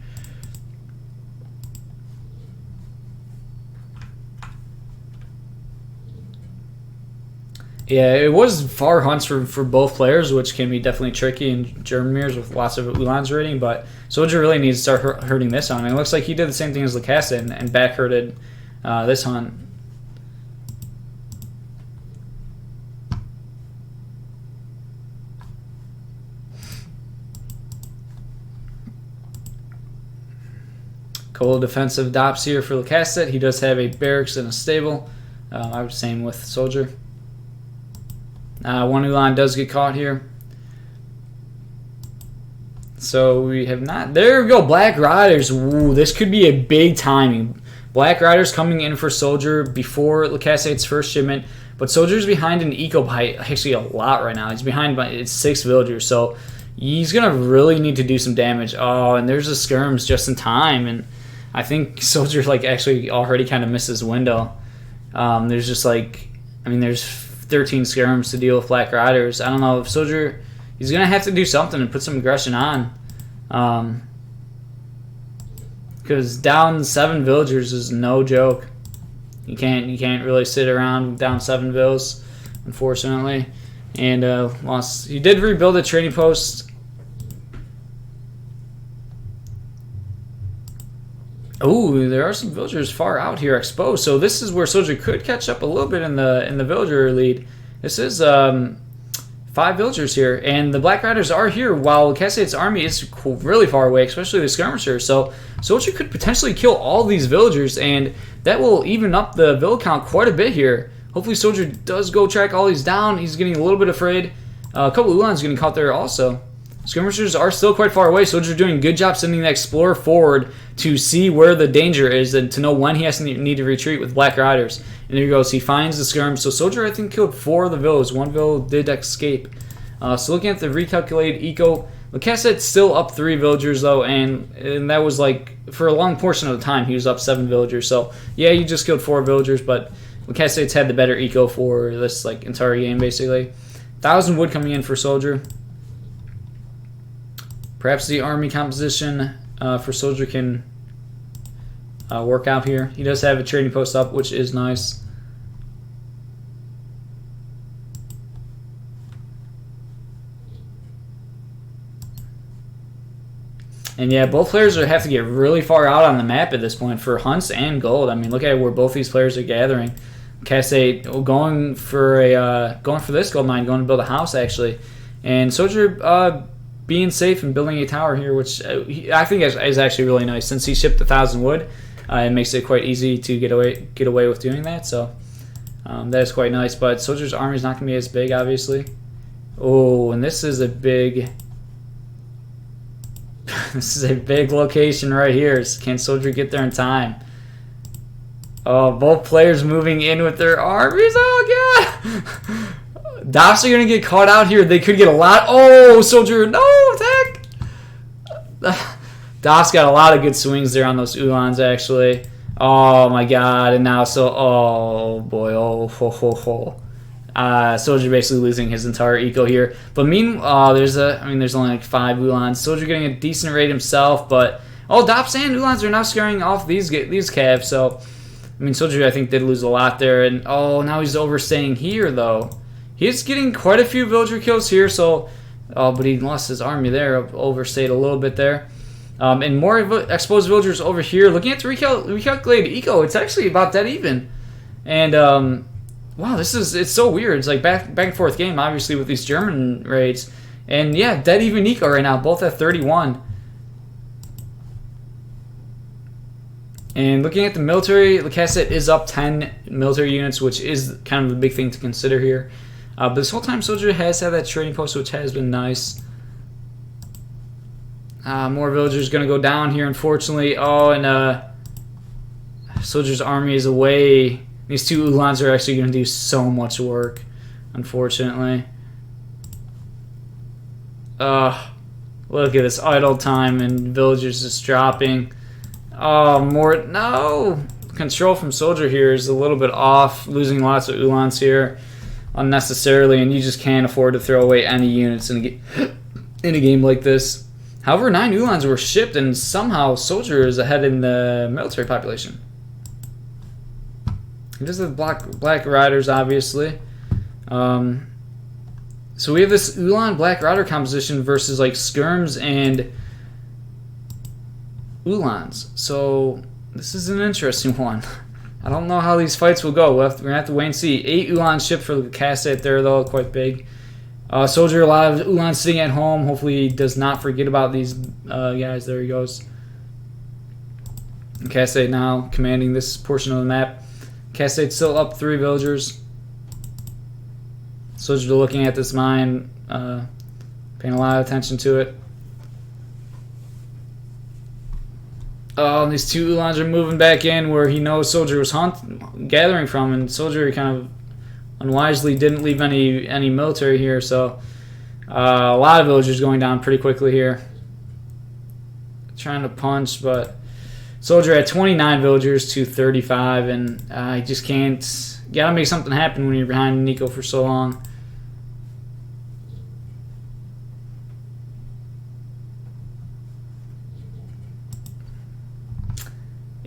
Yeah, it was far hunts for both players, which can be definitely tricky in German mirrors with lots of Ulans raiding, but SoldieR really needs to start hurting this hunt. It looks like he did the same thing as Lecastete and backherded this hunt. Couple of defensive dops here for Lecastete. He does have a barracks and a stable. I would same with Soldier. One Ulan does get caught here. So we have not. There we go. Black Riders. Ooh, this could be a big timing. Black Riders coming in for Soldier before Lecastete's first shipment. But Soldier's behind in eco by actually a lot right now. He's behind by it's 6 villagers. So he's going to really need to do some damage. Oh, and there's a skirms just in time. And I think Soldier like actually already kind of missed his window. There's just like, I mean, there's 13 skirms to deal with Black Riders. I don't know if Soldier, he's going to have to do something and put some aggression on. Because down 7 villagers is no joke. You can't really sit around down 7 vills, unfortunately. And lost. He did rebuild a trading post. Oh, there are some villagers far out here exposed. So this is where Soldier could catch up a little bit in the villager lead. This is 5 villagers here, and the Black Riders are here while Lecastete's army is really far away, especially the skirmishers. So Soldier could potentially kill all these villagers, and that will even up the village count quite a bit here. Hopefully Soldier does go track all these down. He's getting a little bit afraid. A couple Ulans getting caught there also. Skirmishers are still quite far away. Soldier doing a good job sending the Explorer forward to see where the danger is and to know when he has to need to retreat with Black Riders. And there he goes. He finds the skirm. So Soldier, I think, killed 4 of the villas. 1 vill did escape. So looking at the recalculated eco, Lecastete's still up 3 villagers though, and that was like for a long portion of the time he was up 7 villagers. So yeah, you just killed 4 villagers, but Lecastete's had the better eco for this like entire game basically. 1,000 wood coming in for Soldier. Perhaps the army composition for Soldier can work out here. He does have a trading post up, which is nice. And yeah, both players would have to get really far out on the map at this point for hunts and gold. I mean, look at where both these players are gathering. Lecastete going for this gold mine, going to build a house actually, and Soldier being safe and building a tower here, which I think is actually really nice. Since he shipped 1,000 wood, it makes it quite easy to get away with doing that. So that is quite nice. But Soldier's army is not going to be as big, obviously. Oh, and this is a big. This is a big location right here. Can Soldier get there in time? Oh, both players moving in with their armies. Oh, God. Dops are going to get caught out here. They could get a lot. Oh, Soldier. No, attack. Dops got a lot of good swings there on those Ulans, actually. Oh, my God. And now, oh, boy. Oh, ho, ho, ho. Soldier basically losing his entire eco here. But meanwhile, there's only like 5 Ulans. Soldier getting a decent rate himself, but Dops and Ulans are now scaring off these calves. So, I mean, Soldier I think did lose a lot there, and now he's overstaying here though. He's getting quite a few villager kills here. So, but he lost his army there. Overstayed a little bit there. And more exposed villagers over here. Looking at the recalculated eco, it's actually about dead even. And wow, it's so weird. It's like back and forth game, obviously, with these German raids. And yeah, dead even eco right now, both at 31. And looking at the military, Lecastete is up 10 military units, which is kind of the big thing to consider here. But this whole time, Soldier has had that trading post, which has been nice. More villagers going to go down here, unfortunately. Oh, and Soldier's army is away. These 2 Ulans are actually going to do so much work, unfortunately. Look at this idle time and villagers just dropping. Oh, no! Control from Soldier here is a little bit off, losing lots of Ulans here unnecessarily, and you just can't afford to throw away any units in a game like this. However, 9 Ulans were shipped, and somehow Soldier is ahead in the military population. He does have Black Riders, obviously. So we have this Ulan Black Rider composition versus like skirms and Ulans. So this is an interesting one. I don't know how these fights will go. We're going to have to wait and see. 8 Ulans shipped for the Lecastete there, though, quite big. Soldier, a lot of Ulans sitting at home. Hopefully he does not forget about these guys. There he goes. Lecastete now commanding this portion of the map. Lecastete still up 3 villagers. Soldier looking at this mine, paying a lot of attention to it. Oh, and these 2 Ulans are moving back in where he knows Soldier was gathering from, and Soldier kind of unwisely didn't leave any military here, so a lot of villagers going down pretty quickly here. Trying to punch, but Soldier had 29 villagers to 35, and he just can't. You gotta make something happen when you're behind Nico for so long.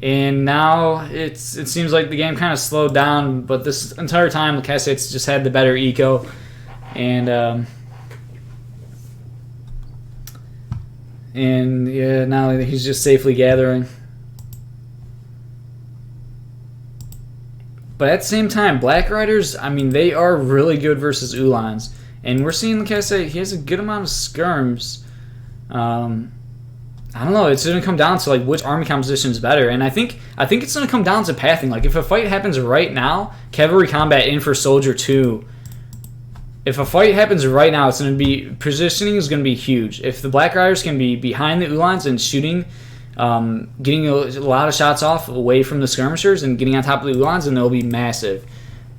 And now it seems like the game kind of slowed down, but this entire time Lecastete's just had the better eco, and yeah, now he's just safely gathering. But at the same time, Black Riders, I mean, they are really good versus Ulans, and we're seeing Lecastete, he has a good amount of skirms. I don't know. It's going to come down to like which army composition is better, and I think it's going to come down to pathing. Like if a fight happens right now, cavalry combat in for Soldier 2. If a fight happens right now, it's going to be positioning is going to be huge. If the Black Riders can be behind the Ulans and shooting, getting a lot of shots off away from the skirmishers and getting on top of the Ulans, then they'll be massive.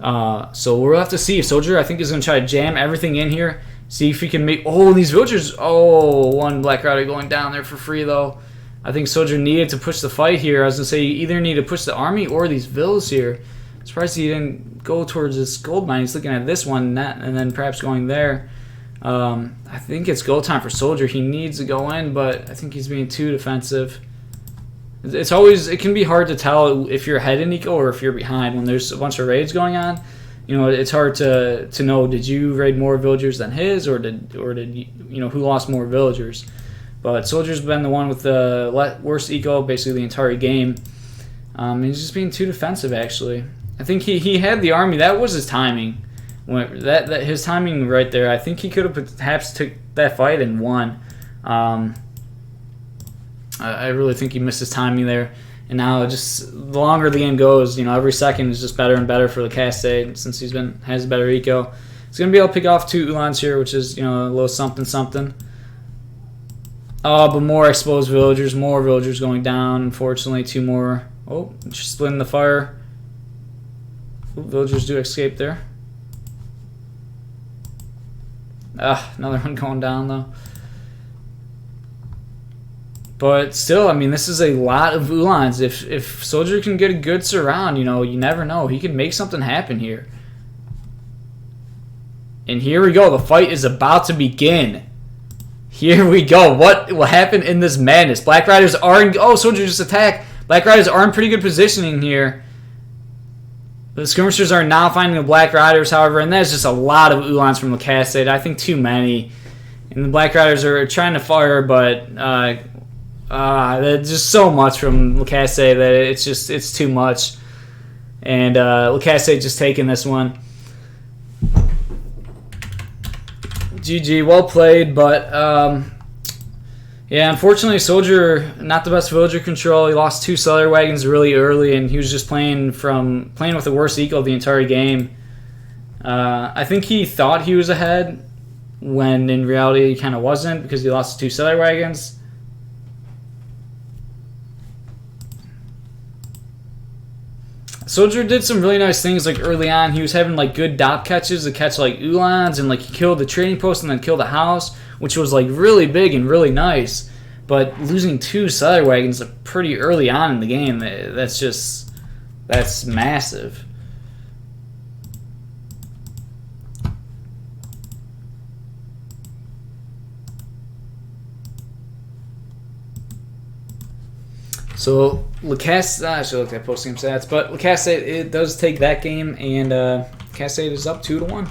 So we'll have to see. If Soldier, I think, is going to try to jam everything in here. See if he can make... Oh, these villagers... Oh, one Black Rider going down there for free, though. I think Soldier needed to push the fight here. I was going to say, you either need to push the army or these villas here. Surprised he didn't go towards this gold mine. He's looking at this one and then perhaps going there. I think it's go time for Soldier. He needs to go in, but I think he's being too defensive. It's always... It can be hard to tell if you're ahead in Nico or if you're behind when there's a bunch of raids going on. You know, it's hard to know, did you raid more villagers than his, or did you know, who lost more villagers? But Soldier's been the one with the worst eco basically the entire game. He's just being too defensive, actually. I think he had the army. That was his timing. His timing right there. I think he could have perhaps took that fight and won. I really think he missed his timing there. And now, just the longer the game goes, you know, every second is just better and better for Lecastete since has better eco. He's gonna be able to pick off 2 Ulans here, which is, you know, a little something something. Oh, but more exposed villagers, more villagers going down. Unfortunately, 2 more. Oh, splitting the fire. Ooh, villagers do escape there. Another one going down though. But still, I mean, this is a lot of Ulans. If Soldier can get a good surround, you know, you never know. He can make something happen here. And here we go. The fight is about to begin. Here we go. What will happen in this madness? Black Riders are in... Oh, Soldier just attacked. Black Riders are in pretty good positioning here. The skirmishers are now finding the Black Riders, however, and that's just a lot of Ulans from Lecastete. I think too many. And the Black Riders are trying to fire, but... there's just so much from Lecastete that it's too much, and Lecastete just taking this one. GG, well played, but yeah, unfortunately, Soldier not the best villager control. He lost 2 cellar wagons really early, and he was just playing with the worst eco the entire game. I think he thought he was ahead when in reality he kind of wasn't because he lost 2 cellar wagons. Soldier did some really nice things like early on. He was having like good dot catches to catch like Ulans, and like he killed the trading post and then killed a house, which was like really big and really nice. But losing 2 cellar wagons pretty early on in the game, that's massive. So Lecastete, I should look at post-game stats, but Lecastete, it does take that game, and Lecastete is up 2-1.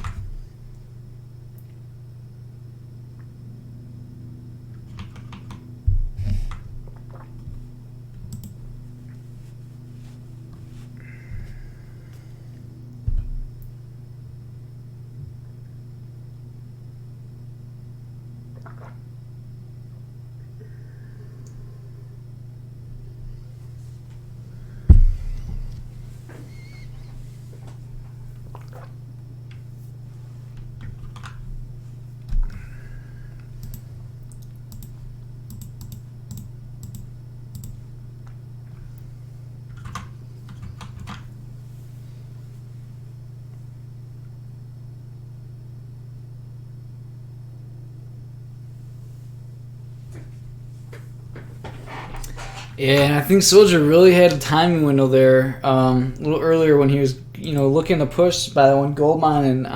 Yeah, and I think SoldieR really had a timing window there. A little earlier when he was, looking to push by that one gold mine and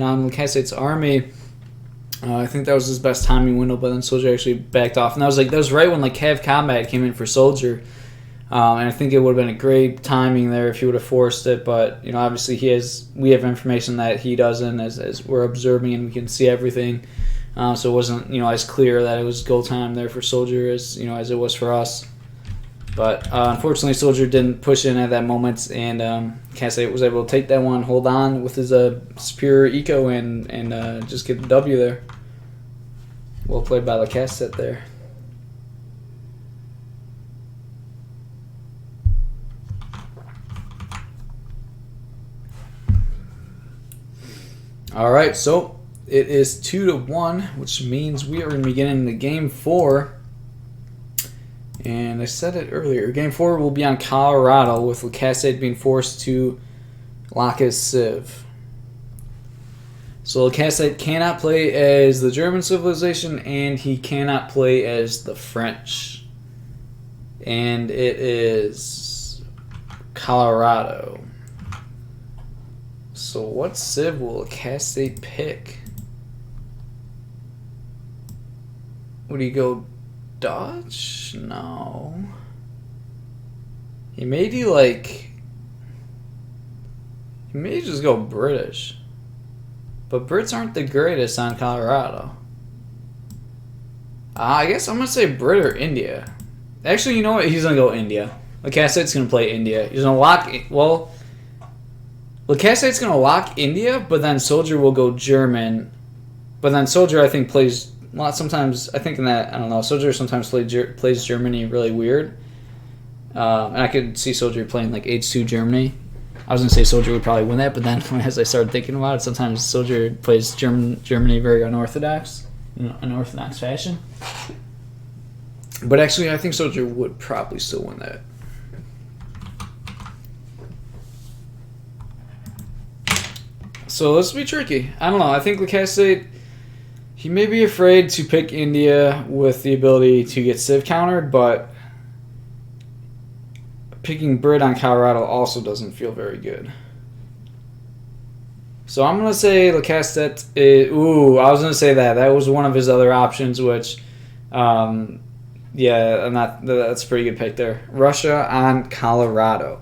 on Lecastete's army. I think that was his best timing window, but then SoldieR actually backed off, and that was right when Cav Combat came in for SoldieR. And I think it would have been a great timing there if he would have forced it, but obviously we have information that he doesn't, as we're observing and we can see everything. So it wasn't as clear that it was goal time there for SoldieR as it was for us. But unfortunately, SoldieR didn't push in at that moment, and Lecaste was able to take that one, hold on with his superior eco, and just get the W there. Well played by Lecastete there. All right, so it is 2-1, which means we are going to be getting into Game 4. And I said it earlier. Game 4 will be on Colorado, with Lecastete being forced to lock his civ. So Lecastete cannot play as the German civilization, and he cannot play as the French. And it is Colorado. So what civ will Lecastete pick? Would he go Dutch? No. He may just go British. But Brits aren't the greatest on Colorado. I guess I'm going to say Brit or India. Actually, you know what? He's going to go India. Lecastete's going to play India. He's going to lock... Well, Lecastete's going to lock India, but then SoldieR will go German. But then SoldieR, I think, plays... Well, sometimes, I think in that... I don't know. SoldieR sometimes plays Germany really weird. And I could see SoldieR playing like H2 Germany. I was going to say SoldieR would probably win that, but then as I started thinking about it, sometimes SoldieR plays Germany very unorthodox, in an unorthodox fashion. But actually, I think SoldieR would probably still win that. So this will be tricky. I don't know. I think Lecastete, he may be afraid to pick India with the ability to get civ countered, but picking Brit on Colorado also doesn't feel very good. So I'm going to say Lecastete is... Ooh, I was going to say that. That was one of his other options, which... yeah, that's a pretty good pick there. Russia on Colorado.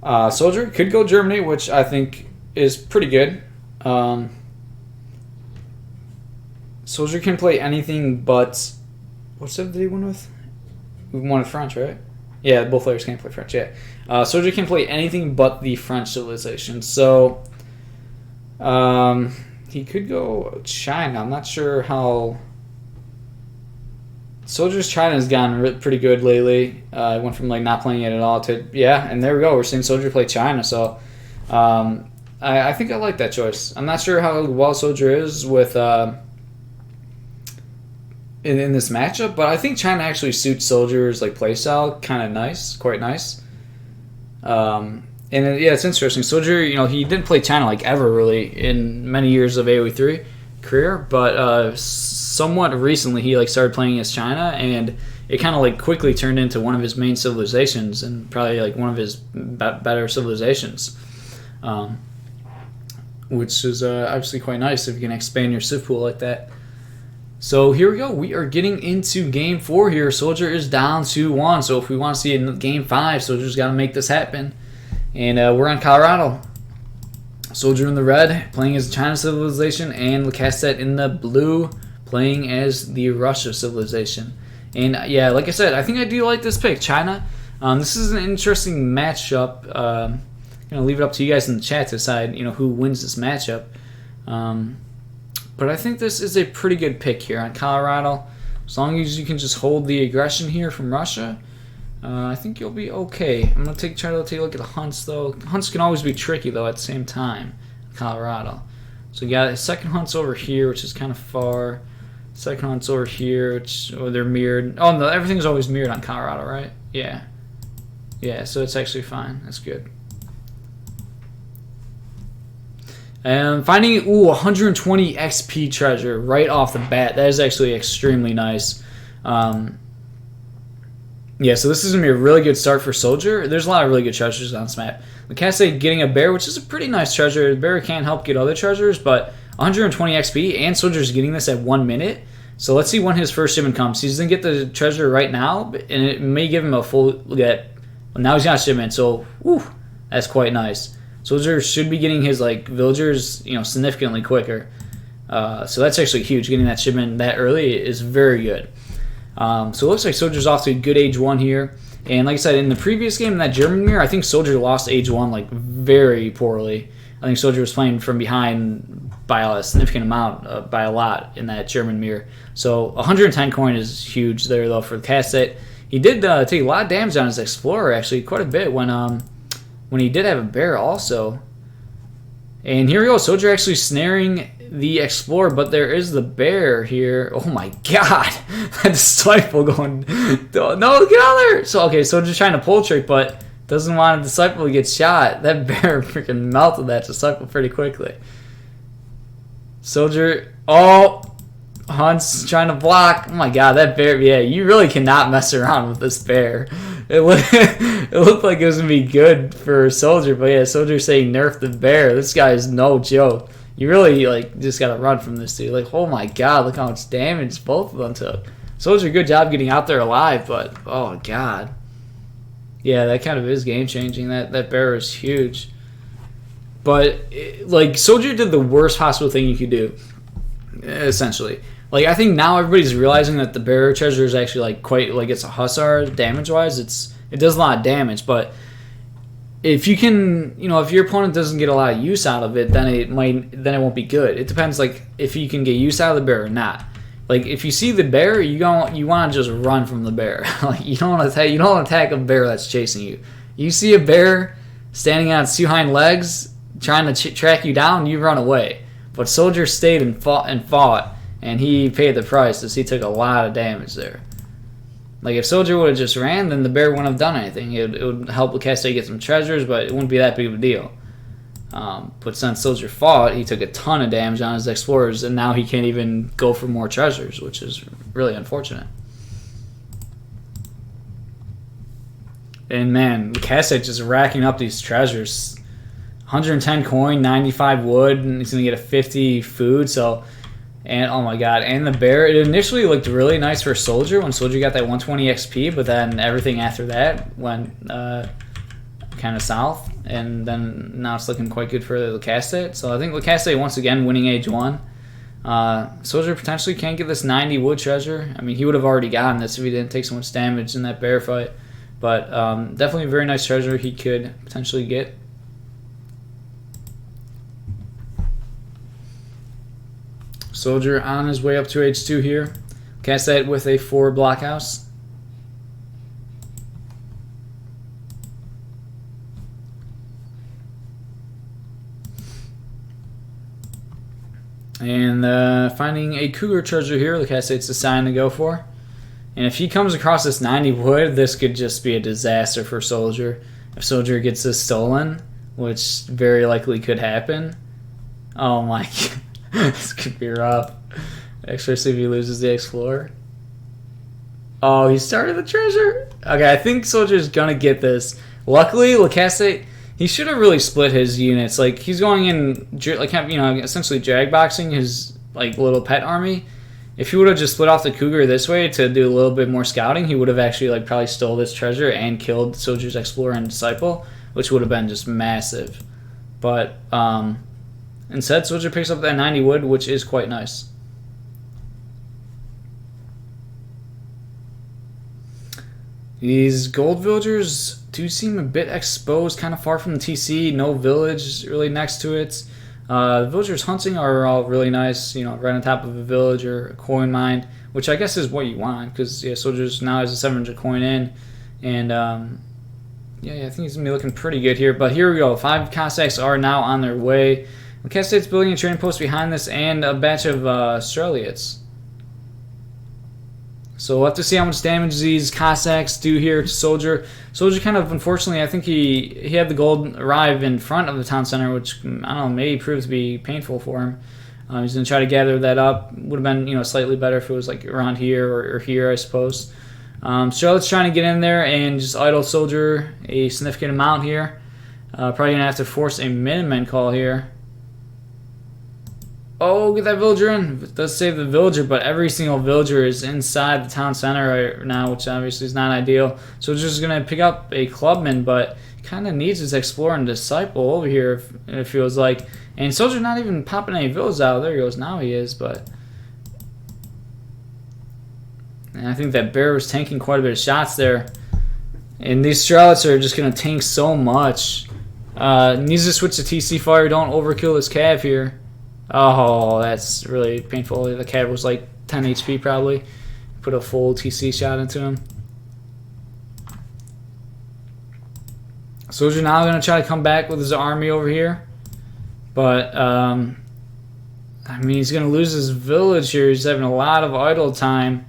SoldieR could go Germany, which I think is pretty good. SoldieR can play anything but... What civ did he win with? We won with French, right? Yeah, both players can't play French, yeah. SoldieR can play anything but the French civilization. So, he could go China. I'm not sure how... SoldieR's China has gotten pretty good lately. It went from like not playing it at all to... Yeah, and there we go. We're seeing SoldieR play China. So, I think I like that choice. I'm not sure how well SoldieR is with... In this matchup, but I think China actually suits SoldieR's like playstyle quite nice. And it's interesting. SoldieR, he didn't play China like ever really in many years of AoE3 career, but somewhat recently he like started playing as China, and it kind of like quickly turned into one of his main civilizations and probably like one of his better civilizations, which is obviously quite nice if you can expand your civ pool like that. So here we go. We are getting into Game 4 here. SoldieR is down 2-1. So if we want to see in Game 5, SoldieR's got to make this happen. And we're on Colorado. SoldieR in the red, playing as China civilization, and Lecastete in the blue, playing as the Russia civilization. And yeah, like I said, I think I do like this pick, China. This is an interesting matchup. I'm going to leave it up to you guys in the chat to decide, who wins this matchup. But I think this is a pretty good pick here on Colorado. As long as you can just hold the aggression here from Russia, I think you'll be okay. I'm going to try to take a look at the hunts, though. Hunts can always be tricky, though, at the same time, Colorado. So you got a second hunt's over here, which is kind of far. Second hunt's over here, they're mirrored. Oh, no, everything's always mirrored on Colorado, right? Yeah. Yeah, so it's actually fine. That's good. And finding 120 XP treasure right off the bat. That is actually extremely nice. Yeah, Yeah, so this is going to be a really good start for SoldieR. There's a lot of really good treasures on this map. Lecastete getting a bear, which is a pretty nice treasure. The bear can help get other treasures, but 120 XP, and SoldieR's getting this at 1 minute. So let's see when his first shipment comes. He's going to get the treasure right now, and it may give him a full get. Well, now he's got a shipment, so whew, that's quite nice. SoldieR should be getting his villagers, significantly quicker. So that's actually huge. Getting that shipment that early is very good. So it looks like SoldieR's off to a good age 1 here. And like I said, in the previous game, in that German mirror, I think SoldieR lost age 1 very poorly. I think SoldieR was playing from behind by a significant amount, by a lot in that German mirror. So 110 coin is huge there, though, for Lecastete. He did take a lot of damage on his Explorer, actually, quite a bit when he did have a bear also. And here we go, SoldieR actually snaring the Explorer, but there is the bear here. Oh my god, that disciple going, no, get out there. So okay, SoldieR trying to pull trick, but doesn't want a disciple to get shot. That bear freaking melted that disciple pretty quickly. SoldieR, oh, Hunt's trying to block. Oh my god, that bear, yeah, you really cannot mess around with this bear. It looked like it was going to be good for SoldieR, but yeah, SoldieR saying nerf the bear. This guy is no joke. You really just got to run from this dude. Oh my god, look how much damage both of them took. SoldieR, good job getting out there alive, but oh god. Yeah, that kind of is game changing. That bear is huge. But SoldieR did the worst possible thing you could do, essentially. I think now everybody's realizing that the bear treasure is actually quite it's a hussar damage wise. It does a lot of damage, but if you can, if your opponent doesn't get a lot of use out of it, then it won't be good. It depends if you can get use out of the bear or not. If you see the bear, you want to just run from the bear. You don't want to attack a bear that's chasing you. You see a bear standing on its 2 hind legs trying to track you down, you run away. But SoldieR stayed and fought. And he paid the price as he took a lot of damage there. If SoldieR would have just ran, then the bear wouldn't have done anything. It would help Lecastete get some treasures, but it wouldn't be that big of a deal. But since SoldieR fought, he took a ton of damage on his Explorers, and now he can't even go for more treasures, which is really unfortunate. And man, Lecastete just racking up these treasures. 110 coin, 95 wood, and he's going to get a 50 food, so... And oh my god, and the bear, it initially looked really nice for SoldieR when SoldieR got that 120 XP, but then everything after that went kind of south, and then now it's looking quite good for Lecastete. So I think Lecastete once again winning age 1. SoldieR potentially can get this 90 wood treasure. I mean, he would have already gotten this if he didn't take so much damage in that bear fight, but definitely a very nice treasure he could potentially get. SoldieR on his way up to age 2 here. Lecastete with a 4 blockhouse. And finding a cougar treasure here, Lecastete's the sign to go for. And if he comes across this 90 wood, this could just be a disaster for SoldieR. If SoldieR gets this stolen, which very likely could happen. Oh my god. This could be rough. Especially if he loses the Explorer. Oh, he started the treasure? Okay, I think SoldieR's gonna get this. Luckily, Lecastete, he should have really split his units. He's going in, essentially drag boxing his, little pet army. If he would have just split off the cougar this way to do a little bit more scouting, he would have actually, probably stole this treasure and killed SoldieR's Explorer and Disciple, which would have been just massive. But, instead, SoldieR picks up that 90 wood, which is quite nice. These gold villagers do seem a bit exposed, kind of far from the TC. No village really next to it. The villagers hunting are all really nice, right on top of a village or a coin mine, which I guess is what you want, because SoldieR's now has a 700 coin in, and I think he's gonna be looking pretty good here. But here we go, 5 Cossacks are now on their way. Lecastete's building a trading post behind this and a batch of Australians. So we'll have to see how much damage these Cossacks do here to SoldieR. SoldieR kind of, unfortunately, I think he had the gold arrive in front of the town center, which, I don't know, maybe proved to be painful for him. He's going to try to gather that up. Would have been, slightly better if it was around here or here, I suppose. Charlotte's trying to get in there and just idle soldier a significant amount here. Probably going to have to force a Minutemen call here. Oh, get that villager in. It does save the villager, but every single villager is inside the town center right now, which obviously is not ideal. So just going to pick up a clubman, but kind of needs his explorer and disciple over here, it feels like. And soldier's not even popping any villages out. There he goes. Now he is, but... And I think that bear was tanking quite a bit of shots there. And these Charlottes are just going to tank so much. Needs to switch to TC fire. Don't overkill this cav here. Oh, that's really painful. The cav was like 10 HP probably. Put a full TC shot into him. Soldier now going to try to come back with his army over here. But, I mean, he's going to lose his village here. He's having a lot of idle time.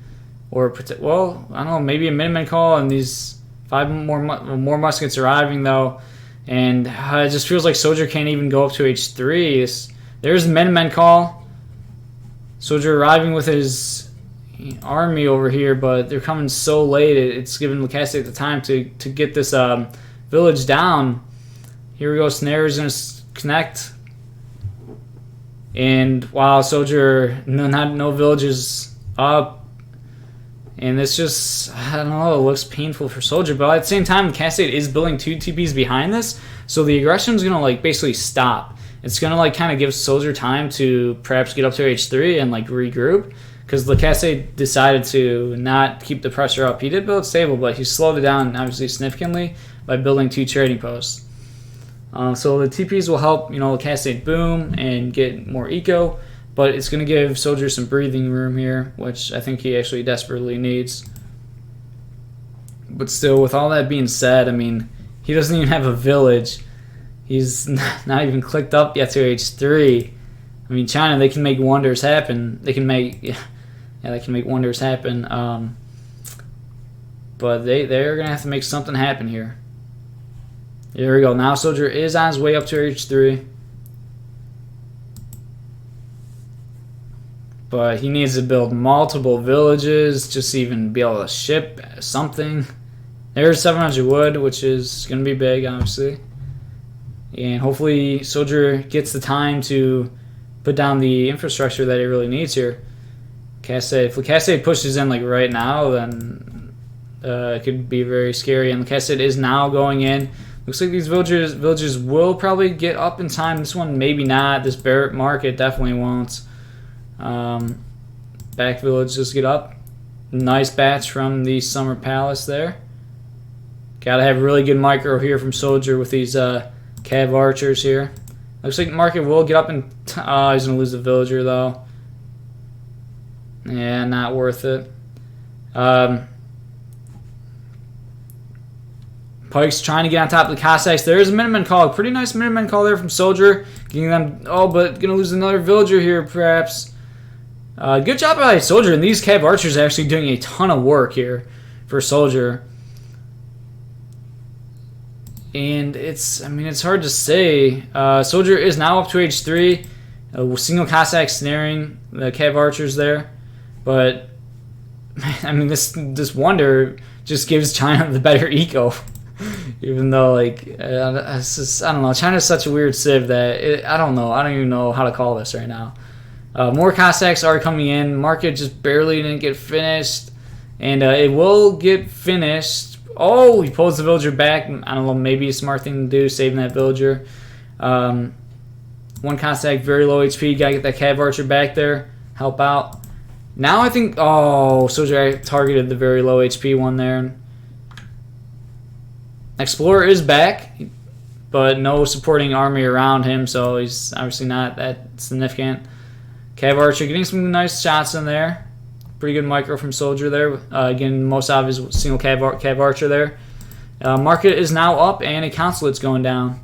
Or, well, I don't know, maybe a Minutemen call, and these 5 more muskets arriving, though. And it just feels like Soldier can't even go up to H3. There's the Minutemen call. Soldier arriving with his army over here, but they're coming so late. It's giving Lecastete the time to get this village down. Here we go. Snare's going to connect. And wow, Soldier, no villages up. And this just, I don't know, it looks painful for Soldier. But at the same time, Lecastete is building 2 TPs behind this. So the aggression is going to like basically stop. It's going to like kind of give Soldier time to perhaps get up to H3 and like regroup. Because Lecastete decided to not keep the pressure up. He did build stable, but he slowed it down obviously significantly by building 2 trading posts. So the TPs will help, Lecastete boom and get more eco. But it's going to give Soldier some breathing room here, which I think he actually desperately needs. But still, with all that being said, I mean, he doesn't even have a village. He's not even clicked up yet to H3. I mean, China, they can make wonders happen. They can make, they can make wonders happen. But they're going to have to make something happen here. Here we go. Now Soldier is on his way up to H3. But he needs to build multiple villages just to even be able to ship something. There's 700 wood, which is going to be big, obviously. And hopefully Soldier gets the time to put down the infrastructure that he really needs here. If Lecastete pushes in like right now, then it could be very scary. And Lecastete is now going in. Looks like these villages will probably get up in time. This one maybe not. This Barrett market definitely won't. Back village just get up. Nice batch from the Summer Palace there. Gotta have really good micro here from Soldier with these cav archers here. Looks like market will get up and he's gonna lose the villager though. Yeah, not worth it. Pike's trying to get on top of the Cossacks. There's a Minutemen call. Pretty nice Minutemen call there from Soldier. Getting them. Oh, but gonna lose another villager here perhaps. Good job by Soldier, and these cav archers are actually doing a ton of work here for Soldier. And it's hard to say. Soldier is now up to H3. Single Cossack snaring the cav archers there. But, I mean, this wonder just gives China the better eco. Even though, like, it's just, I don't know. China's such a weird civ that, I don't know. I don't even know how to call this right now. More Cossacks are coming in. Market just barely didn't get finished. And it will get finished. Oh, he pulls the villager back. I don't know, maybe a smart thing to do, saving that villager. One Cossack, very low HP. Gotta get that cav archer back there. Help out. Now I think, oh, Soldier targeted the very low HP one there. Explorer is back, but no supporting army around him, so he's obviously not that significant. Cav archer getting some nice shots in there. Pretty good micro from Soldier there. Again, most obvious single cav archer there. Market is now up and a consulate's going down.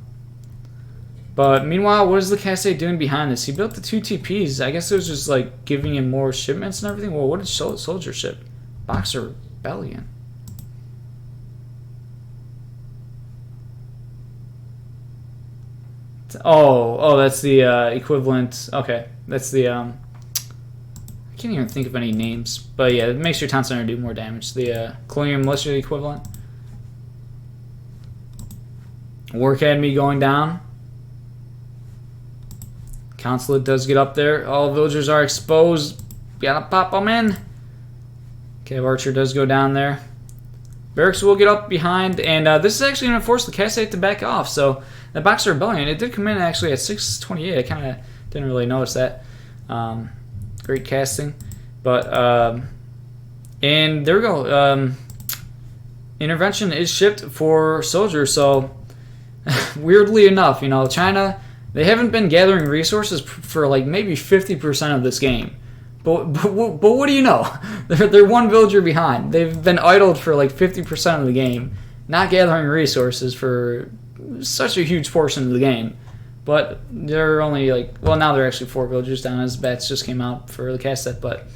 But meanwhile, what is Lecastete doing behind this? He built the 2 TPs. I guess it was just like giving him more shipments and everything. Well, what did Soldier ship? Boxer Rebellion. Oh, that's the equivalent. Okay, that's the. I can't even think of any names. But yeah, it makes your town center do more damage. The Colonial Militia equivalent. War Academy going down. Consulate does get up there. All villagers are exposed. Gotta pop them in. Okay, Archer does go down there. Barracks will get up behind, and this is actually going to force the Lecastete to back off. So the Boxer Rebellion, it did come in actually at 628. I kind of didn't really notice that. Great casting, but and there we go. Intervention is shipped for SoldieR. So weirdly enough, you know, China, they haven't been gathering resources for like maybe 50% of this game. But what do you know? They're one villager behind. They've been idled for like 50% of the game, not gathering resources for such a huge portion of the game. But they're only like, well, now they're actually 4 villagers down as bats just came out for the Lecastete. But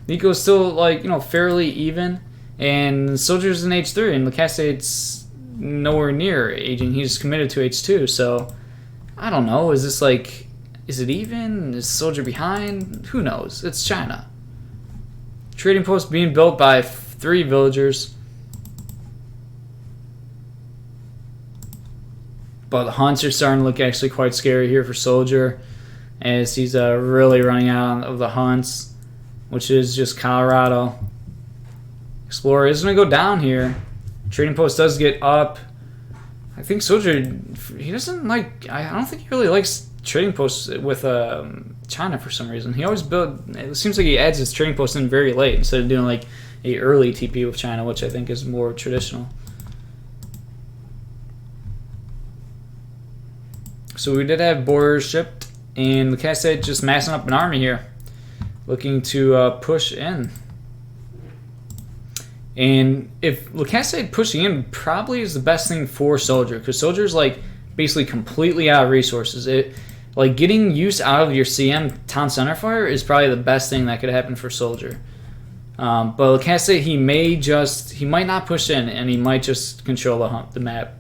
the eco is still like, you know, fairly even. And SoldieR's in H3, and the Lecastete's nowhere near aging. He's committed to H2. So I don't know. Is this like, is it even? Is SoldieR behind? Who knows? It's China. Trading post being built by 3 villagers. But the hunts are starting to look actually quite scary here for SoldieR, as he's really running out of the hunts, which is just Colorado. Explorer is going to go down here. Trading post does get up. I think SoldieR, he doesn't like, I don't think he really likes trading posts with China for some reason. He always it seems like he adds his trading posts in very late instead of doing like a early TP with China, which I think is more traditional. So we did have borders shipped, and Lecastete just massing up an army here, looking to push in. And if Lecastete pushing in probably is the best thing for SoldieR, because Soldier's like basically completely out of resources. Like getting use out of your CM town center fire is probably the best thing that could happen for SoldieR. But Lecastete, he might not push in, and he might just control the map.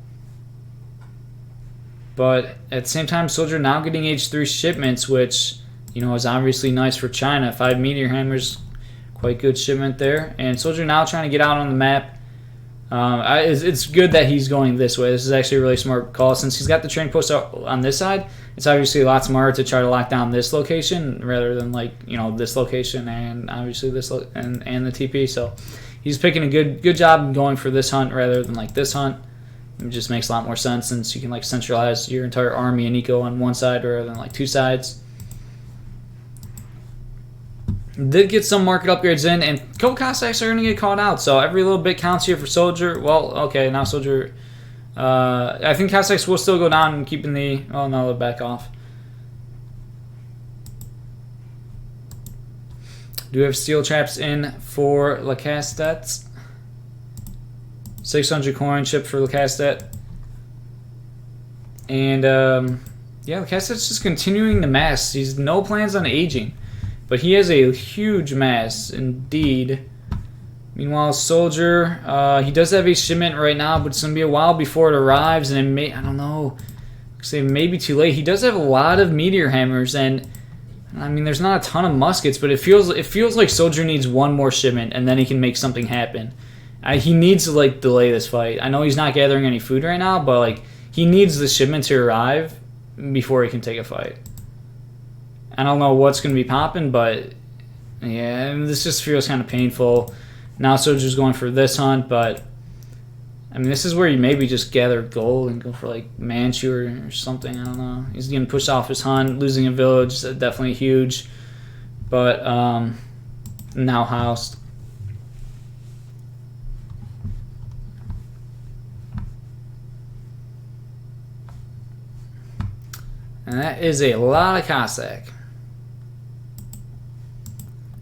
But at the same time, SoldieR now getting H3 shipments, which, you know, is obviously nice for China. 5 meteor hammers, quite good shipment there. And SoldieR now trying to get out on the map. It's good that he's going this way. This is actually a really smart call. Since he's got the trading post on this side, it's obviously a lot smarter to try to lock down this location rather than, like, you know, this location and obviously this and the TP. So he's picking a good job going for this hunt rather than like this hunt. It just makes a lot more sense since you can like centralize your entire army and eco on one side rather than like 2 sides. Did get some market upgrades in, and couple Cossacks are going to get called out, so every little bit counts here for SoldieR. Well, okay, now SoldieR, I think Cossacks will still go down and keeping the, oh no, they'll back off. Do we have steel traps in for Lecastete? 600 coin chip for Lecastete. And, yeah, Lecastete's just continuing to mass. He's no plans on aging. But he has a huge mass, indeed. Meanwhile, SoldieR, he does have a shipment right now, but it's going to be a while before it arrives, and it may, I don't know, say maybe too late. He does have a lot of meteor hammers, and I mean, there's not a ton of muskets, but it feels like SoldieR needs one more shipment, and then he can make something happen. He needs to like delay this fight. I know he's not gathering any food right now, but like he needs the shipment to arrive before he can take a fight. I don't know what's going to be popping, but yeah, this just feels kind of painful. Now Soldier's going for this hunt, but I mean, this is where you maybe just gather gold and go for like Manchu or something. I don't know. He's getting pushed off his hunt, losing a village, is definitely huge. But now housed. And that is a lot of Cossack.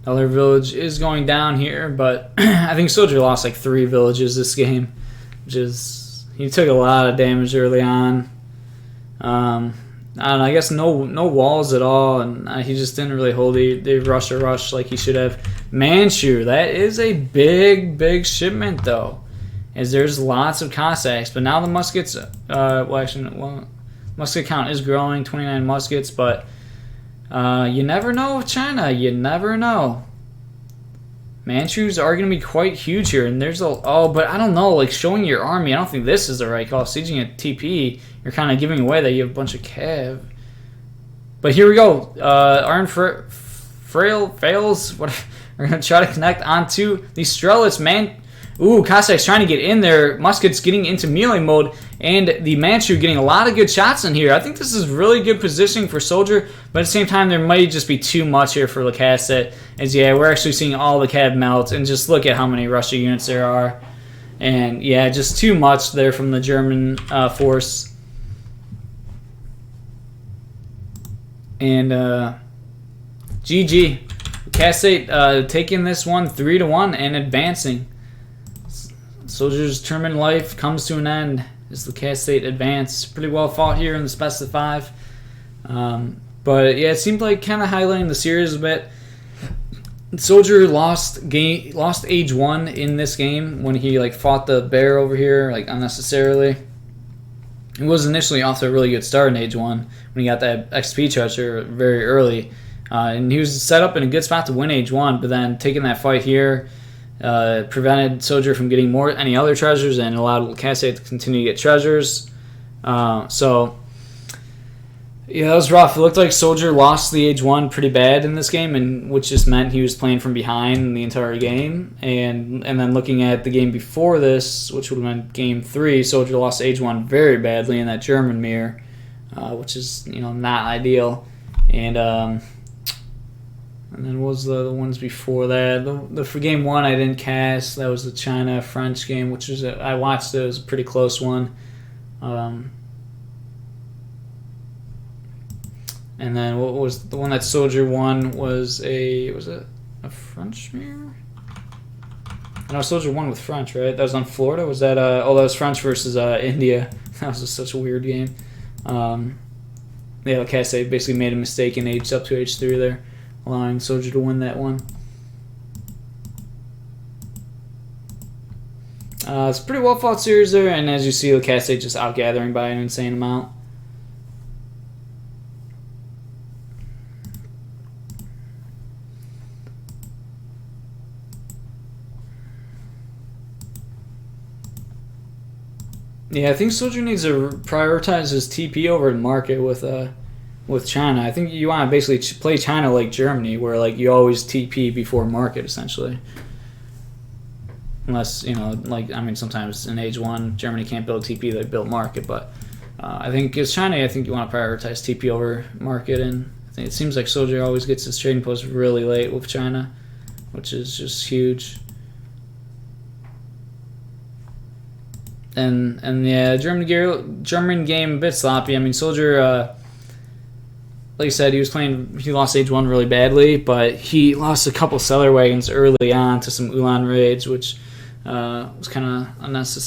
Another village is going down here, but I think SoldieR lost like 3 villages this game, which is, he took a lot of damage early on. I don't know, I guess no walls at all, and he just didn't really hold the rush like he should have. Manchu, that is a big shipment though, as there's lots of Cossacks, but now the muskets, musket count is growing, 29 muskets, but you never know with China. You never know. Manchus are going to be quite huge here, and there's but I don't know, like showing your army, I don't think this is the right call. Sieging a TP, you're kind of giving away that you have a bunch of cav. But here we go, Iron Fails, what, we're going to try to connect onto the Strelitz, man. Ooh, Cossacks trying to get in there, Muskets getting into melee mode, and the Manchu getting a lot of good shots in here. I think this is really good positioning for SoldieR, but at the same time, there might just be too much here for Lecastete. As yeah, we're actually seeing all the cav melt, and just look at how many Russia units there are. And yeah, just too much there from the German force. And GG. Lecastete taking this one 3-1 and advancing. SoldieR's tournament life comes to an end as Lecastete advance. Pretty well fought here in the best of 5. But yeah, it seemed like kind of highlighting the series a bit. SoldieR lost age 1 in this game when he like fought the bear over here like unnecessarily. He was initially off to a really good start in age 1 when he got that XP treasure very early. And he was set up in a good spot to win age 1, but then taking that fight here prevented SoldieR from getting any other treasures and allowed Lecastete to continue to get treasures. So yeah, that was rough. It looked like SoldieR lost the age 1 pretty bad in this game, and which just meant he was playing from behind the entire game. And then looking at the game before this, which would have been game 3, SoldieR lost age 1 very badly in that German mirror, which is not ideal. And then what was the ones before that? For game 1, I didn't cast. That was the China-French game, which was I watched it. It was a pretty close one. And then what was the one that SoldieR won? Was it a French mirror? No, SoldieR won with French, right? That was on Florida. Was that? That was French versus India. That was just such a weird game. Yeah, Lecastete basically made a mistake and aged up to age 3 there, allowing SoldieR to win that one. It's a pretty well fought series there, and as you see, Lecastete just outgathering by an insane amount. Yeah, I think SoldieR needs to prioritize his TP over market with China. I think you want to basically play China like Germany, where like you always TP before market essentially. Unless sometimes in age 1 Germany can't build TP, they build market. But I think as China, I think you want to prioritize TP over market, and I think it seems like SoldieR always gets his trading post really late with China, which is just huge. And yeah, German game a bit sloppy. I mean, SoldieR, like I said, he lost age 1 really badly, but he lost a couple Cellar Wagons early on to some Ulan raids, which was kind of unnecessary.